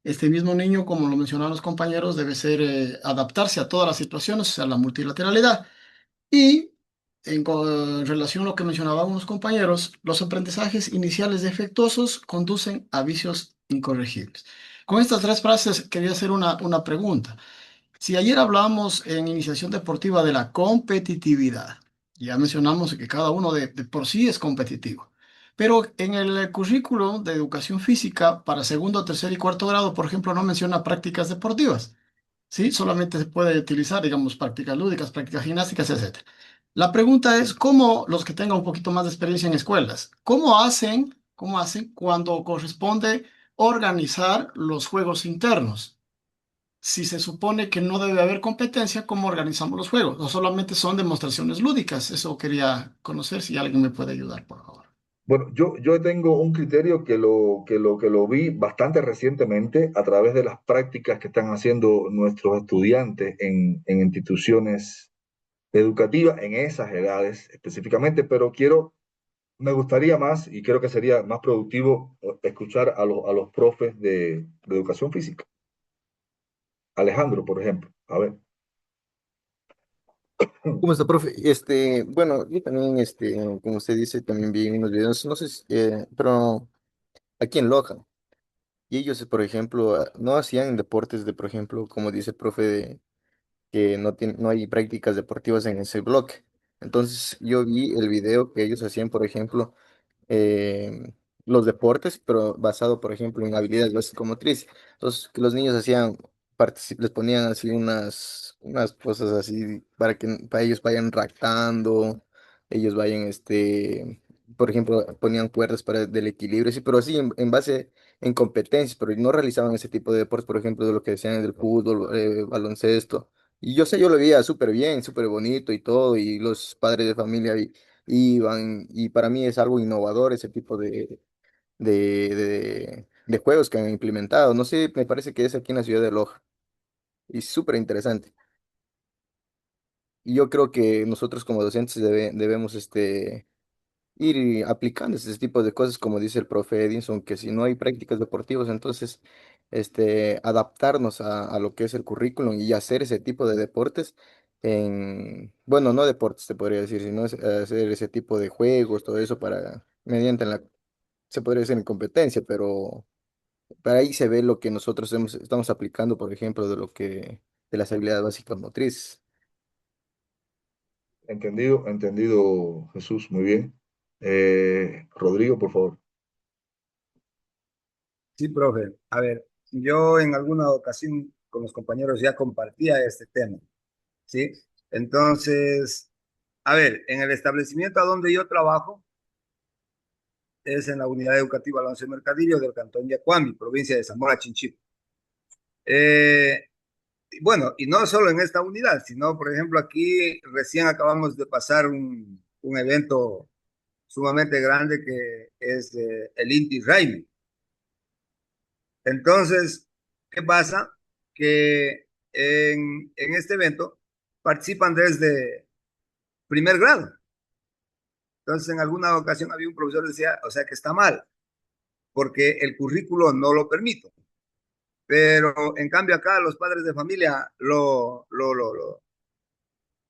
Este mismo niño, como lo mencionaban los compañeros, debe ser adaptarse a todas las situaciones, o sea, la multilateralidad. Y en relación a lo que mencionaban unos compañeros, los aprendizajes iniciales defectuosos conducen a vicios incorregibles. Con estas tres frases quería hacer una pregunta. Si ayer hablábamos en iniciación deportiva de la competitividad, ya mencionamos que cada uno de por sí es competitivo, pero en el currículo de educación física para segundo, tercer y cuarto grado, por ejemplo, no menciona prácticas deportivas. ¿Sí? Solamente se puede utilizar, digamos, prácticas lúdicas, prácticas gimnásticas, etcétera. La pregunta es, ¿cómo los que tengan un poquito más de experiencia en escuelas, cómo hacen cuando corresponde organizar los juegos internos? Si se supone que no debe haber competencia, ¿cómo organizamos los juegos? O solamente son demostraciones lúdicas. Eso quería conocer, si alguien me puede ayudar, por favor. Bueno, yo tengo un criterio que lo vi bastante recientemente a través de las prácticas que están haciendo nuestros estudiantes en instituciones educativas en esas edades específicamente, pero me gustaría más y creo que sería más productivo escuchar a los profes de educación física. Alejandro, por ejemplo. A ver. ¿Cómo está, profe? Bueno, yo también, como usted dice, también vi unos videos, no sé, pero aquí en Loja. Y ellos, por ejemplo, no hacían deportes de, por ejemplo, como dice el profe, que no hay prácticas deportivas en ese bloque. Entonces, yo vi el video que ellos hacían, por ejemplo, eh, los deportes, pero basado, por ejemplo, en habilidades básico-motrices. Entonces, que los niños hacían, les ponían así unas cosas así para ellos vayan ractando, ellos vayan, por ejemplo, ponían cuerdas para del equilibrio, sí, pero así en base en competencias, pero no realizaban ese tipo de deportes, por ejemplo, de lo que decían del fútbol, baloncesto. Y yo lo veía súper bien, súper bonito y todo, y los padres de familia iban, y para mí es algo innovador ese tipo de juegos que han implementado. No sé, me parece que es aquí en la ciudad de Loja, y súper interesante. Y yo creo que nosotros como docentes debemos ir aplicando ese tipo de cosas, como dice el profe Edinson, que si no hay prácticas deportivas, entonces adaptarnos a lo que es el currículum y hacer ese tipo de deportes bueno, no deportes te podría decir, sino hacer ese tipo de juegos, todo eso mediante se podría decir en competencia, pero para ahí se ve lo que nosotros estamos aplicando, por ejemplo, de las habilidades básicas motrices. Entendido, entendido, Jesús, muy bien. Rodrigo, por favor. Sí, profe. A ver, yo en alguna ocasión con los compañeros ya compartía este tema, ¿sí? Entonces, a ver, en el establecimiento a donde yo trabajo es en la unidad educativa Alonso Mercadillo del Cantón Yacuami, provincia de Zamora Chinchipe. Bueno, y no solo en esta unidad, sino, por ejemplo, aquí recién acabamos de pasar un evento sumamente grande que es el Inti Raymi. Entonces, ¿qué pasa? Que en este evento participan desde primer grado. Entonces, en alguna ocasión había un profesor que decía, o sea, que está mal, porque el currículo no lo permite. Pero en cambio acá los padres de familia o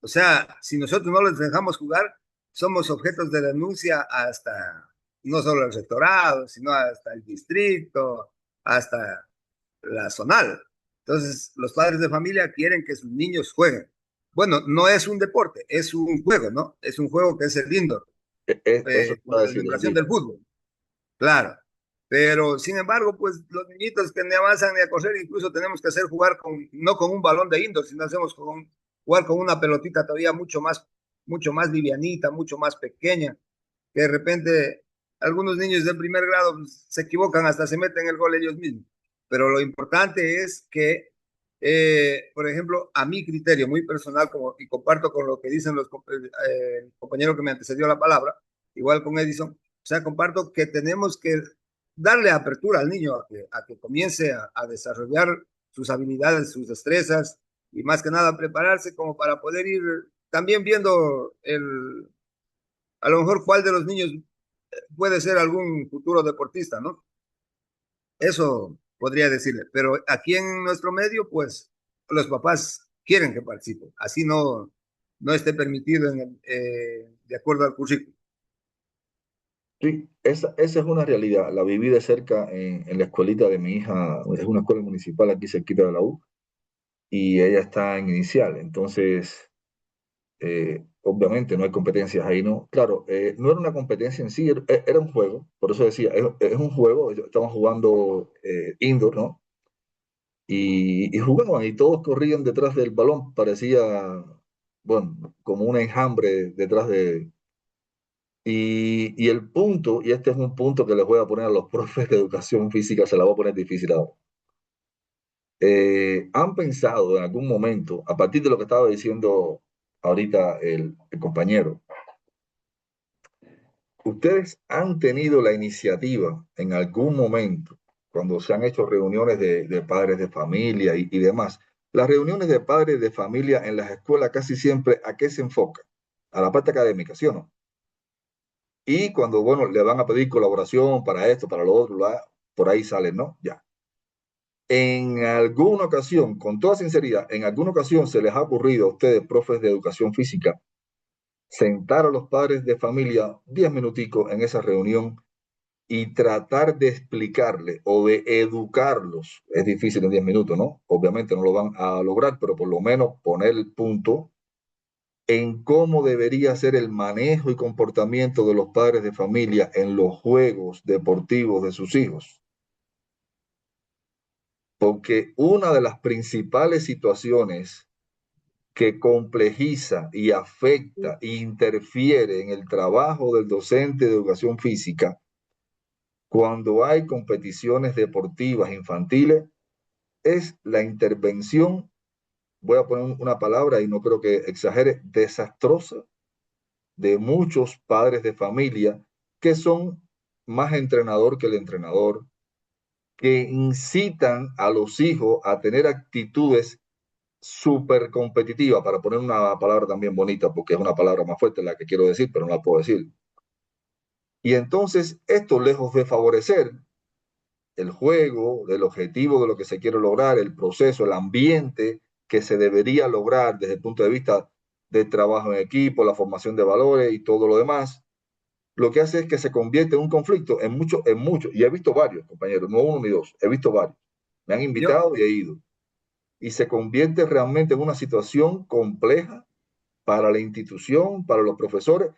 sea, si nosotros no les dejamos jugar, somos objetos de denuncia hasta, no solo el rectorado, sino hasta el distrito, hasta la zonal. Entonces, los padres de familia quieren que sus niños jueguen. Bueno, no es un deporte, es un juego, ¿no? Es un juego que es el indoor, Eso te como iba a la decir, simulación del fútbol, claro. Pero, sin embargo, pues los niñitos que ni avanzan ni a correr, incluso tenemos que hacer jugar con, no con un balón de indoor, sino hacemos jugar con una pelotita todavía mucho más livianita, mucho más pequeña, que de repente algunos niños del primer grado pues, se equivocan, hasta se meten el gol ellos mismos. Pero lo importante es que, por ejemplo, a mi criterio muy personal, y comparto con lo que dicen el compañero que me antecedió la palabra, igual con Edison, o sea, comparto que tenemos que darle apertura al niño a que comience a desarrollar sus habilidades, sus destrezas, y más que nada prepararse como para poder ir también viendo a lo mejor cuál de los niños puede ser algún futuro deportista, ¿no? Eso podría decirle, pero aquí en nuestro medio, pues los papás quieren que participe, así no esté permitido de acuerdo al currículo. Sí, esa es una realidad. La viví de cerca en la escuelita de mi hija, es una escuela municipal aquí cerquita de la U, y ella está en inicial. Entonces, obviamente no hay competencias ahí, ¿no? Claro, no era una competencia en sí, era un juego, por eso decía, es un juego, estamos jugando indoor, ¿no? Y jugaban y todos corrían detrás del balón, parecía, bueno, como un enjambre detrás de... Y el punto, y este es un punto que les voy a poner a los profes de educación física, se la voy a poner difícil ahora. ¿Han pensado en algún momento, a partir de lo que estaba diciendo ahorita el compañero, ustedes han tenido la iniciativa en algún momento, cuando se han hecho reuniones de padres de familia y demás? Las reuniones de padres de familia en las escuelas casi siempre, ¿a qué se enfoca? A la parte académica, ¿sí o no? Y cuando, bueno, le van a pedir colaboración para esto, para lo otro, por ahí salen, ¿no? Ya. En alguna ocasión, con toda sinceridad, en alguna ocasión se les ha ocurrido a ustedes, profes de educación física, sentar a los padres de familia 10 minuticos en esa reunión y tratar de explicarle o de educarlos. Es difícil en 10 minutos, ¿no? Obviamente no lo van a lograr, pero por lo menos poner el punto en cómo debería ser el manejo y comportamiento de los padres de familia en los juegos deportivos de sus hijos. Porque una de las principales situaciones que complejiza y afecta e interfiere en el trabajo del docente de educación física cuando hay competiciones deportivas infantiles es la intervención, voy a poner una palabra y no creo que exagere, desastrosa de muchos padres de familia que son más entrenador que el entrenador, que incitan a los hijos a tener actitudes súper competitivas, para poner una palabra también bonita, porque es una palabra más fuerte la que quiero decir, pero no la puedo decir. Y entonces, esto lejos de favorecer el juego, el objetivo de lo que se quiere lograr, el proceso, el ambiente que se debería lograr desde el punto de vista del trabajo en equipo, la formación de valores y todo lo demás, lo que hace es que se convierte en un conflicto en mucho, y he visto varios, compañeros, no uno ni dos, he visto varios. Me han invitado y he ido. Y se convierte realmente en una situación compleja para la institución, para los profesores.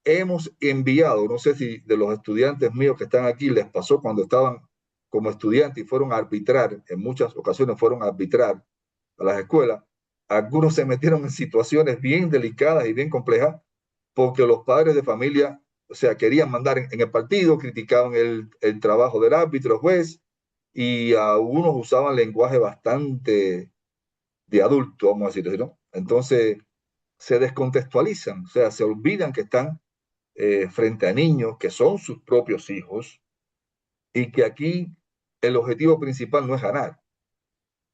Hemos enviado, no sé si de los estudiantes míos que están aquí les pasó cuando estaban como estudiantes y fueron a arbitrar, en muchas ocasiones fueron a arbitrar a las escuelas, algunos se metieron en situaciones bien delicadas y bien complejas porque los padres de familia, o sea, querían mandar en el partido, criticaban el trabajo del árbitro, juez, y algunos usaban lenguaje bastante de adulto, vamos a decir así, ¿no? Entonces se descontextualizan, o sea, se olvidan que están frente a niños que son sus propios hijos y que aquí el objetivo principal no es ganar,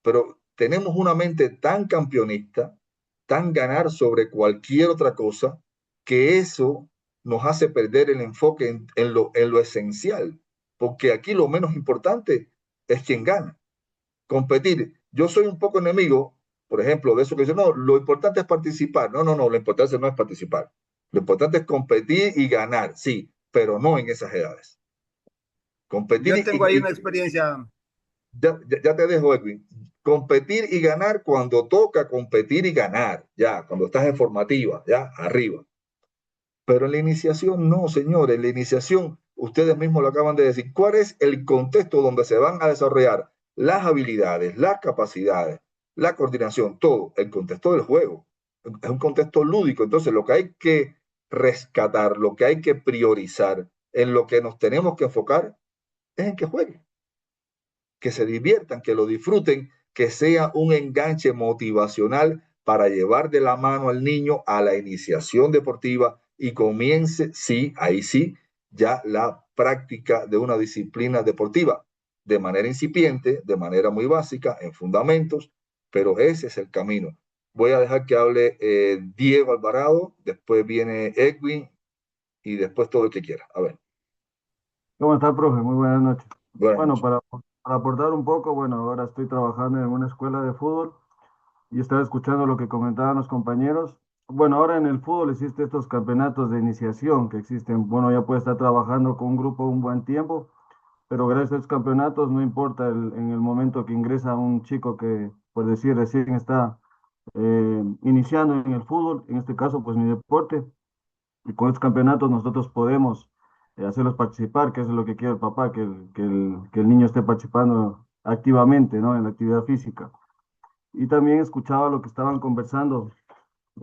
pero tenemos una mente tan campeonista, tan ganar sobre cualquier otra cosa, que eso nos hace perder el enfoque en lo esencial, porque aquí lo menos importante es quien gana. Competir. Yo soy un poco enemigo, por ejemplo, de eso que dice, no, lo importante es participar. No, lo importante no es participar. Lo importante es competir y ganar, sí, pero no en esas edades. Competir Yo tengo ahí una experiencia. Ya te dejo, Edwin. competir y ganar cuando toca competir y ganar, ya, cuando estás en formativa, ya, arriba. Pero en la iniciación no, señores, en la iniciación, ustedes mismos lo acaban de decir, ¿cuál es el contexto donde se van a desarrollar las habilidades, las capacidades, la coordinación, todo? El contexto del juego. Es un contexto lúdico. Entonces, lo que hay que rescatar, lo que hay que priorizar, en lo que nos tenemos que enfocar, es en que jueguen, que se diviertan, que lo disfruten, que sea un enganche motivacional para llevar de la mano al niño a la iniciación deportiva y comience, sí, ahí sí, ya la práctica de una disciplina deportiva, de manera incipiente, de manera muy básica, en fundamentos, pero ese es el camino. Voy a dejar que hable Diego Alvarado, después viene Edwin y después todo el que quiera. A ver. ¿Cómo está, profe? Muy buenas noches. Buenas Bueno, noches. para aportar un poco, bueno, ahora estoy trabajando en una escuela de fútbol y estaba escuchando lo que comentaban los compañeros. Bueno, ahora en el fútbol existen estos campeonatos de iniciación que existen. Bueno, ya puede estar trabajando con un grupo un buen tiempo, pero gracias a estos campeonatos, no importa en el momento que ingresa un chico que, por decir, recién está iniciando en el fútbol, en este caso, pues mi deporte. Y con estos campeonatos nosotros podemos hacerlos participar, que eso es lo que quiere el papá, que el niño esté participando activamente, ¿no? En la actividad física. Y también escuchaba lo que estaban conversando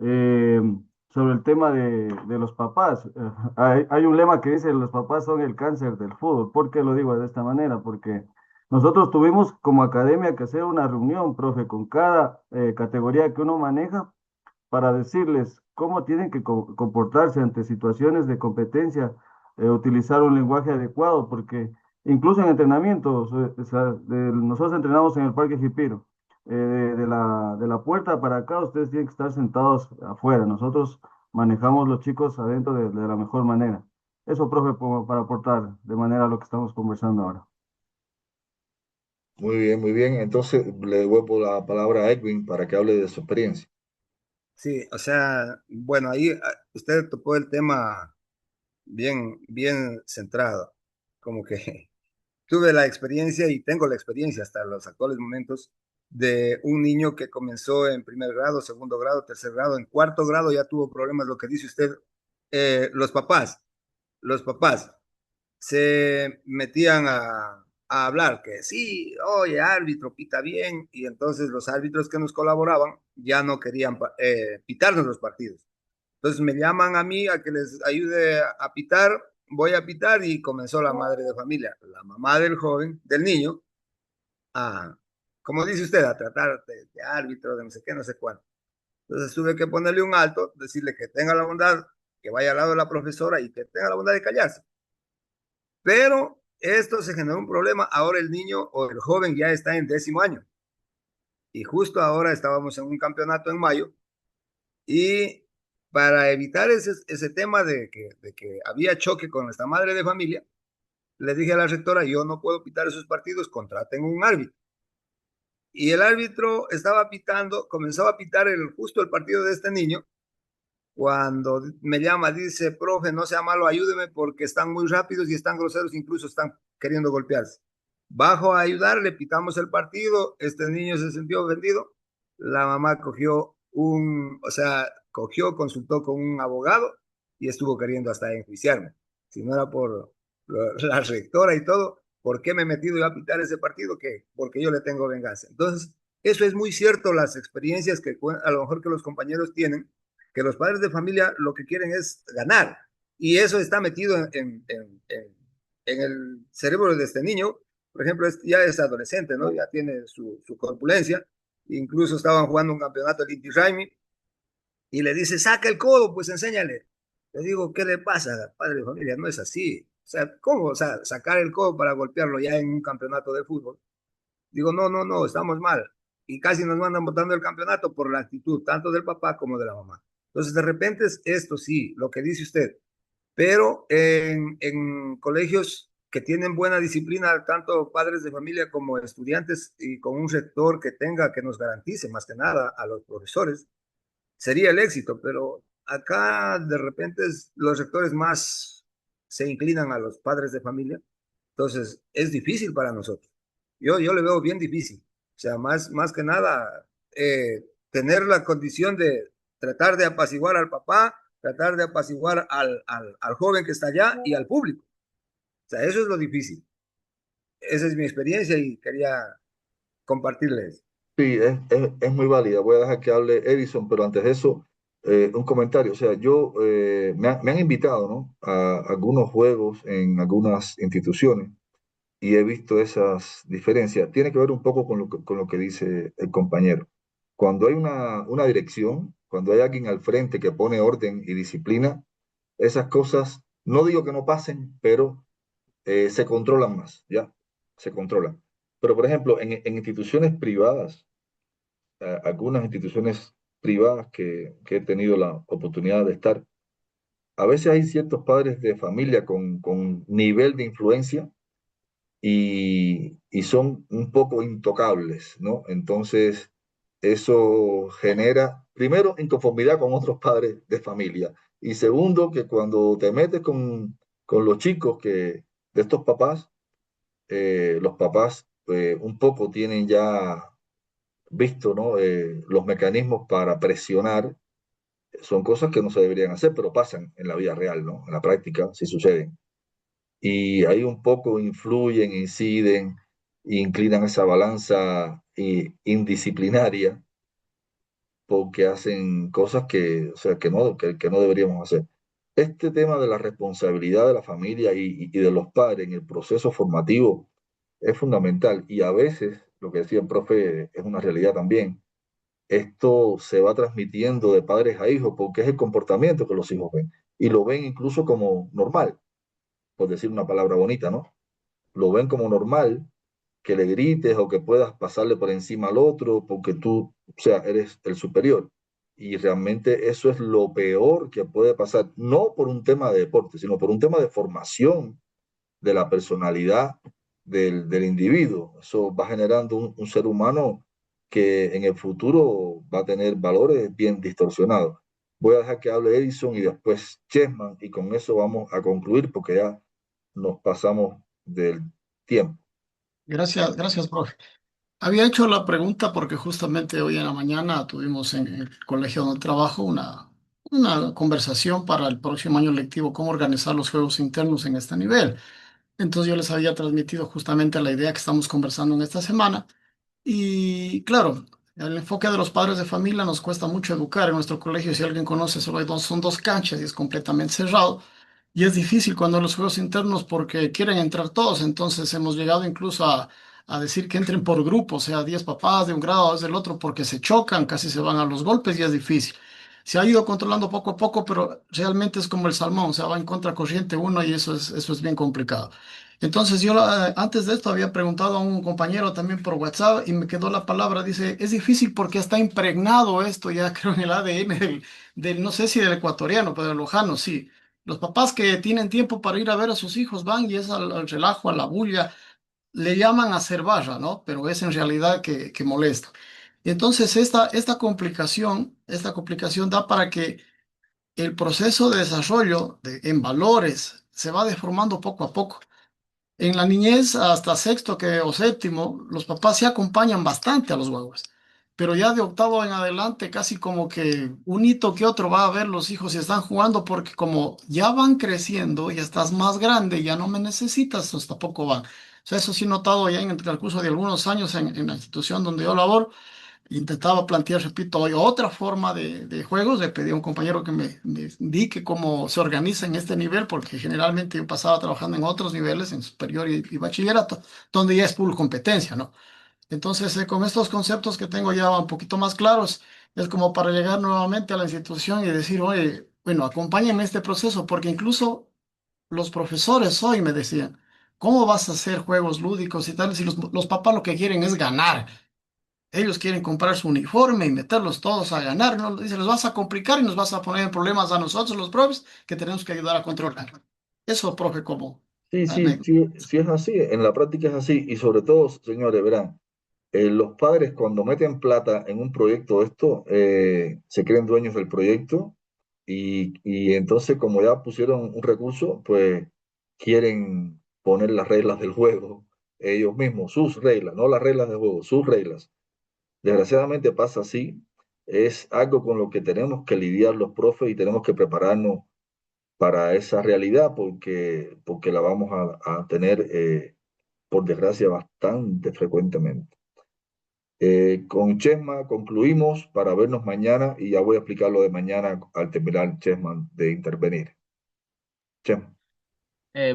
eh, sobre el tema de los papás. Hay un lema que dice, los papás son el cáncer del fútbol. ¿Por qué lo digo de esta manera? Porque nosotros tuvimos como academia que hacer una reunión, profe, con cada categoría que uno maneja para decirles cómo tienen que comportarse ante situaciones de competencia, utilizar un lenguaje adecuado, porque incluso en entrenamientos, o sea, nosotros entrenamos en el Parque Jipiro, de la puerta para acá, ustedes tienen que estar sentados afuera, nosotros manejamos los chicos adentro de la mejor manera. Eso, profe, para aportar de manera a lo que estamos conversando ahora. Muy bien, muy bien. Entonces le devuelvo la palabra a Edwin para que hable de su experiencia. Sí, o sea, bueno, ahí usted tocó el tema bien, bien centrado. Como que tuve la experiencia y tengo la experiencia hasta los actuales momentos de un niño que comenzó en primer grado, segundo grado, tercer grado, en cuarto grado ya tuvo problemas, lo que dice usted, los papás se metían a hablar que sí, oye, árbitro, pita bien, y entonces los árbitros que nos colaboraban ya no querían pitarnos los partidos. Entonces me llaman a mí a que les ayude a pitar, voy a pitar y comenzó la madre de familia, la mamá del joven, del niño, a, como dice usted, a tratar de árbitro, de no sé qué, no sé cuánto. Entonces tuve que ponerle un alto, decirle que tenga la bondad, que vaya al lado de la profesora y que tenga la bondad de callarse. Pero esto se generó un problema. Ahora el niño o el joven ya está en 10º año. Y justo ahora estábamos en un campeonato en mayo. Y para evitar ese tema de que había choque con esta madre de familia, le dije a la rectora, yo no puedo pitar esos partidos, contraten un árbitro. Y el árbitro estaba pitando, comenzaba a pitar justo el partido de este niño. Cuando me llama, dice, profe, no sea malo, ayúdeme porque están muy rápidos y están groseros, incluso están queriendo golpearse. Bajo a ayudarle, pitamos el partido, este niño se sintió ofendido, la mamá cogió, consultó con un abogado y estuvo queriendo hasta enjuiciarme. Si no era por la rectora y todo, ¿por qué me he metido yo a pitar ese partido? ¿Qué? Porque yo le tengo venganza. Entonces, eso es muy cierto, las experiencias que a lo mejor que los compañeros tienen, que los padres de familia lo que quieren es ganar. Y eso está metido en el cerebro de este niño. Por ejemplo, ya es adolescente, ¿no? Ya tiene su corpulencia. Incluso estaban jugando un campeonato el Inti Raymi y le dice, saca el codo, pues enséñale. Le digo, ¿qué le pasa, padre de familia? No es así. O sea, ¿cómo? O sea, sacar el codo para golpearlo ya en un campeonato de fútbol. Digo, no, no, no, estamos mal. Y casi nos mandan botando el campeonato por la actitud, tanto del papá como de la mamá. Entonces, de repente es esto, sí, lo que dice usted. Pero en colegios que tienen buena disciplina, tanto padres de familia como estudiantes, y con un rector que tenga, que nos garantice más que nada a los profesores, sería el éxito. Pero acá de repente los rectores más se inclinan a los padres de familia. Entonces, es difícil para nosotros. Yo le veo bien difícil. sea, más que nada, tener la condición de tratar de apaciguar al papá, tratar de apaciguar al joven que está allá y al público. O sea, eso es lo difícil. Esa es mi experiencia y quería compartirles. Sí, es muy válida. Voy a dejar que hable Edison, pero antes de eso, un comentario. O sea, me han invitado, ¿no? A algunos juegos en algunas instituciones y he visto esas diferencias. Tiene que ver un poco con lo que dice el compañero. Cuando hay una dirección, cuando hay alguien al frente que pone orden y disciplina, esas cosas, no digo que no pasen, pero se controlan más, ¿ya? Se controlan. Pero, por ejemplo, en instituciones privadas, algunas instituciones privadas que he tenido la oportunidad de estar, a veces hay ciertos padres de familia con nivel de influencia y son un poco intocables, ¿no? Entonces, eso genera, primero, inconformidad con otros padres de familia y segundo, que cuando te metes con los chicos de estos papás, los papás un poco tienen ya visto, ¿no? Los mecanismos para presionar son cosas que no se deberían hacer, pero pasan en la vida real, ¿no? En la práctica sí suceden. Y ahí un poco influyen, inciden, inclinan esa balanza indisciplinaria porque hacen cosas que, o sea, que no deberíamos hacer. Este tema de la responsabilidad de la familia y de los padres en el proceso formativo es fundamental y a veces, lo que decía el profe, es una realidad también. Esto se va transmitiendo de padres a hijos porque es el comportamiento que los hijos ven y lo ven incluso como normal, por decir una palabra bonita, ¿no? Lo ven como normal que le grites o que puedas pasarle por encima al otro porque tú, o sea, eres el superior. Y realmente eso es lo peor que puede pasar, no por un tema de deporte, sino por un tema de formación de la personalidad del individuo. Eso va generando un ser humano que en el futuro va a tener valores bien distorsionados. Voy a dejar que hable Edison y después Chessman y con eso vamos a concluir porque ya nos pasamos del tiempo. Gracias, profe. Había hecho la pregunta porque justamente hoy en la mañana tuvimos en el colegio donde trabajo una conversación para el próximo año lectivo, cómo organizar los juegos internos en este nivel. Entonces yo les había transmitido justamente la idea que estamos conversando en esta semana. Y claro, el enfoque de los padres de familia nos cuesta mucho educar. En nuestro colegio, si alguien conoce, solo hay son dos canchas y es completamente cerrado. Y es difícil cuando los juegos internos porque quieren entrar todos. Entonces hemos llegado incluso a decir que entren por grupo, o sea, 10 papás de un grado, 10 del otro, porque se chocan, casi se van a los golpes y es difícil. Se ha ido controlando poco a poco, pero realmente es como el salmón, o sea, va en contracorriente uno y eso es bien complicado. Entonces yo antes de esto había preguntado a un compañero también por WhatsApp y me quedó la palabra, dice, es difícil porque está impregnado esto ya creo en el ADN no sé si del ecuatoriano, pero del lojano, sí. Los papás que tienen tiempo para ir a ver a sus hijos van y es al relajo, a la bulla, le llaman a hacer barra, ¿no? Pero es en realidad que molesta. Y entonces esta complicación da para que el proceso de desarrollo en valores se va deformando poco a poco. En la niñez, hasta sexto o séptimo, los papás se acompañan bastante a los guaguas, pero ya de octavo en adelante, casi como que un hito que otro va a ver los hijos y están jugando, porque como ya van creciendo, ya estás más grande, ya no me necesitas, pues tampoco van. O sea, eso sí he notado ya en el transcurso de algunos años en la institución donde yo laboro. Intentaba plantear, repito, hoy otra forma de juegos. Le pedí a un compañero que me indique cómo se organiza en este nivel, porque generalmente yo pasaba trabajando en otros niveles, en superior y bachillerato, donde ya es full competencia, ¿no? Entonces, con estos conceptos que tengo ya un poquito más claros, es como para llegar nuevamente a la institución y decir, oye, bueno, acompáñenme en este proceso, porque incluso los profesores hoy me decían, ¿cómo vas a hacer juegos lúdicos y tal si los papás lo que quieren es ganar? Ellos quieren comprar su uniforme y meterlos todos a ganar, ¿no? Dice, los vas a complicar y nos vas a poner en problemas a nosotros, los profes, que tenemos que ayudar a controlar. Eso, profe, como anécdota. Sí es así, en la práctica es así y sobre todo, señores, verán, los padres cuando meten plata en un proyecto de esto, se creen dueños del proyecto y entonces como ya pusieron un recurso, pues quieren poner las reglas del juego ellos mismos, sus reglas, no las reglas de juego, sus reglas. Desgraciadamente pasa así. Es algo con lo que tenemos que lidiar los profes y tenemos que prepararnos para esa realidad porque la vamos a tener, por desgracia, bastante frecuentemente. Con Chessman concluimos para vernos mañana y ya voy a explicar lo de mañana al terminar Chessman de intervenir. Chessman.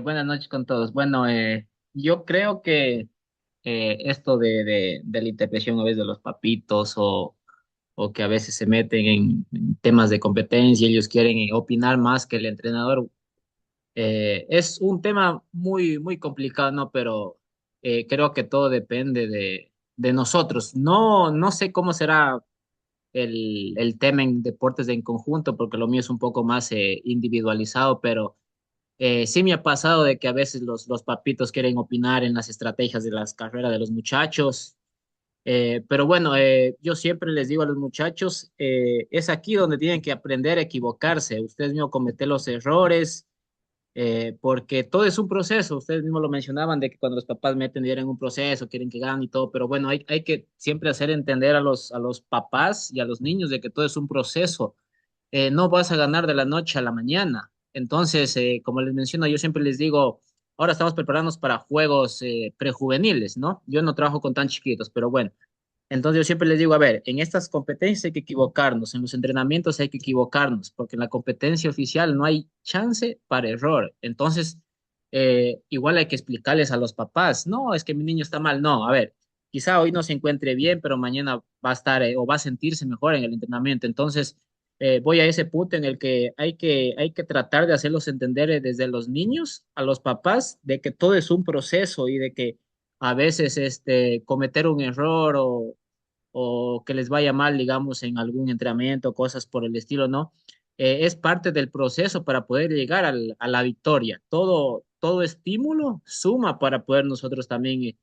Buenas noches con todos. Bueno, yo creo que esto de la intervención a veces de los papitos o que a veces se meten en temas de competencia, ellos quieren opinar más que el entrenador. Es un tema muy, muy complicado, ¿no? Pero creo que todo depende de nosotros. No, no sé cómo será el tema en deportes en conjunto, porque lo mío es un poco más individualizado, pero sí me ha pasado de que a veces los papitos quieren opinar en las estrategias de las carreras de los muchachos. Pero bueno, yo siempre les digo a los muchachos, es aquí donde tienen que aprender a equivocarse. Ustedes mismos cometen los errores, porque todo es un proceso. Ustedes mismos lo mencionaban de que cuando los papás meten dinero en un proceso, quieren que ganen y todo, pero bueno, hay que siempre hacer entender a los papás y a los niños de que todo es un proceso. No vas a ganar de la noche a la mañana. Entonces, como les menciono, yo siempre les digo, ahora estamos preparándonos para juegos prejuveniles, ¿no? Yo no trabajo con tan chiquitos, pero bueno. Entonces yo siempre les digo, a ver, en estas competencias hay que equivocarnos, en los entrenamientos hay que equivocarnos, porque en la competencia oficial no hay chance para error. Entonces, igual hay que explicarles a los papás, no, es que mi niño está mal, no, a ver, quizá hoy no se encuentre bien, pero mañana va a estar o va a sentirse mejor en el entrenamiento. Entonces, voy a ese punto en el que hay que tratar de hacerlos entender desde los niños a los papás de que todo es un proceso y de que a veces cometer un error o que les vaya mal, digamos, en algún entrenamiento, cosas por el estilo, ¿no? Es parte del proceso para poder llegar a la victoria. Todo estímulo suma para poder nosotros también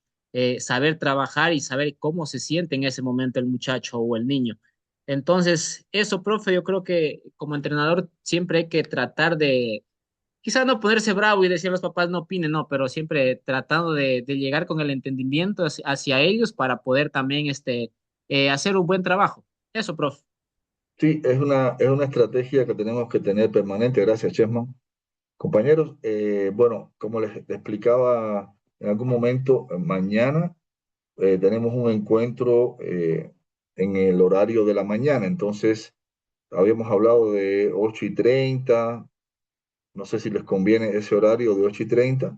saber trabajar y saber cómo se siente en ese momento el muchacho o el niño. Entonces, eso, profe, yo creo que como entrenador siempre hay que tratar de, quizás no ponerse bravo y decir a los papás no opinen, no, pero siempre tratando de llegar con el entendimiento hacia ellos para poder también hacer un buen trabajo. Eso, profe. Sí, es una estrategia que tenemos que tener permanente. Gracias, Chessman. Compañeros, bueno, como les explicaba en algún momento, mañana tenemos un encuentro en el horario de la mañana. Entonces, habíamos hablado de 8:30. No sé si les conviene ese horario de 8:30.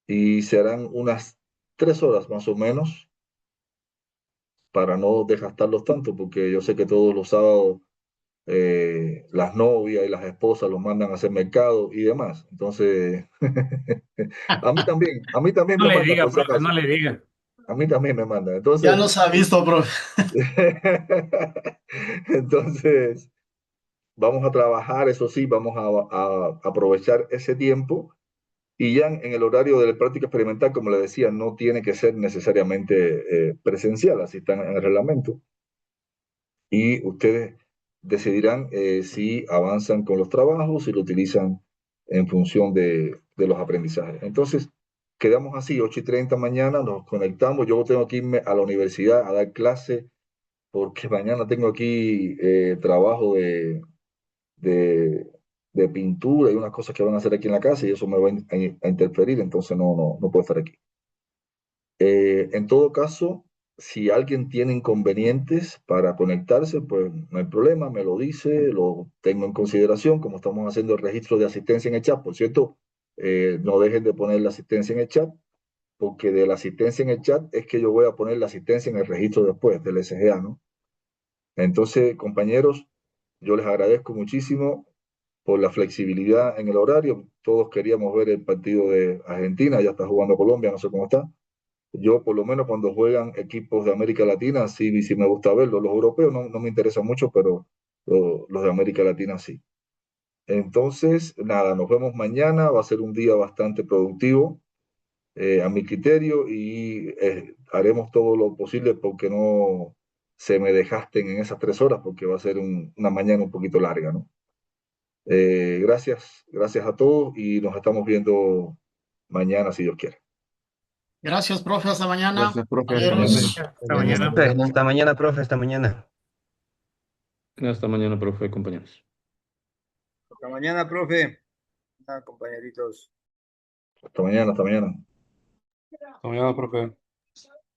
Y se harán unas 3 horas más o menos para no desgastarlos tanto, porque yo sé que todos los sábados las novias y las esposas los mandan a hacer mercado y demás. Entonces, a mí también No me le mandan diga, por si profe, no acaso. le diga. A mí también me mandan. Ya Entonces, nos ha visto, profe. entonces vamos a trabajar, eso sí, vamos a aprovechar ese tiempo y ya en el horario de la práctica experimental, como le decía, no tiene que ser necesariamente presencial, así está en el reglamento. Y ustedes decidirán si avanzan con los trabajos, si lo utilizan en función de los aprendizajes. Entonces, quedamos así, 8:30 mañana, nos conectamos. Yo tengo que irme a la universidad a dar clase porque mañana tengo aquí trabajo de, de pintura y unas cosas que van a hacer aquí en la casa y eso me va a interferir, entonces no puedo estar aquí. En todo caso, si alguien tiene inconvenientes para conectarse, pues no hay problema, me lo dice, lo tengo en consideración, como estamos haciendo el registro de asistencia en el chat. Por cierto, no dejen de poner la asistencia en el chat, porque de la asistencia en el chat es que yo voy a poner la asistencia en el registro después del SGA, ¿no? Entonces, compañeros, yo les agradezco muchísimo por la flexibilidad en el horario. Todos queríamos ver el partido de Argentina, ya está jugando Colombia, no sé cómo está. Yo, por lo menos, cuando juegan equipos de América Latina, sí me gusta verlos. Los europeos no me interesan mucho, pero los de América Latina sí. Entonces, nada, nos vemos mañana. Va a ser un día bastante productivo, a mi criterio, y haremos todo lo posible porque no se me dejasten en esas 3 horas, porque va a ser una mañana un poquito larga, ¿no? Gracias a todos y nos estamos viendo mañana, si Dios quiere. Gracias, profe. Hasta mañana. Gracias, profe. Hasta Adiós. mañana. Hasta mañana. Profe, hasta mañana, profe, hasta mañana. Hasta mañana, profe, compañeros. Hasta mañana, profe. Ah, compañeritos. Hasta mañana, hasta mañana. Hasta mañana, profe.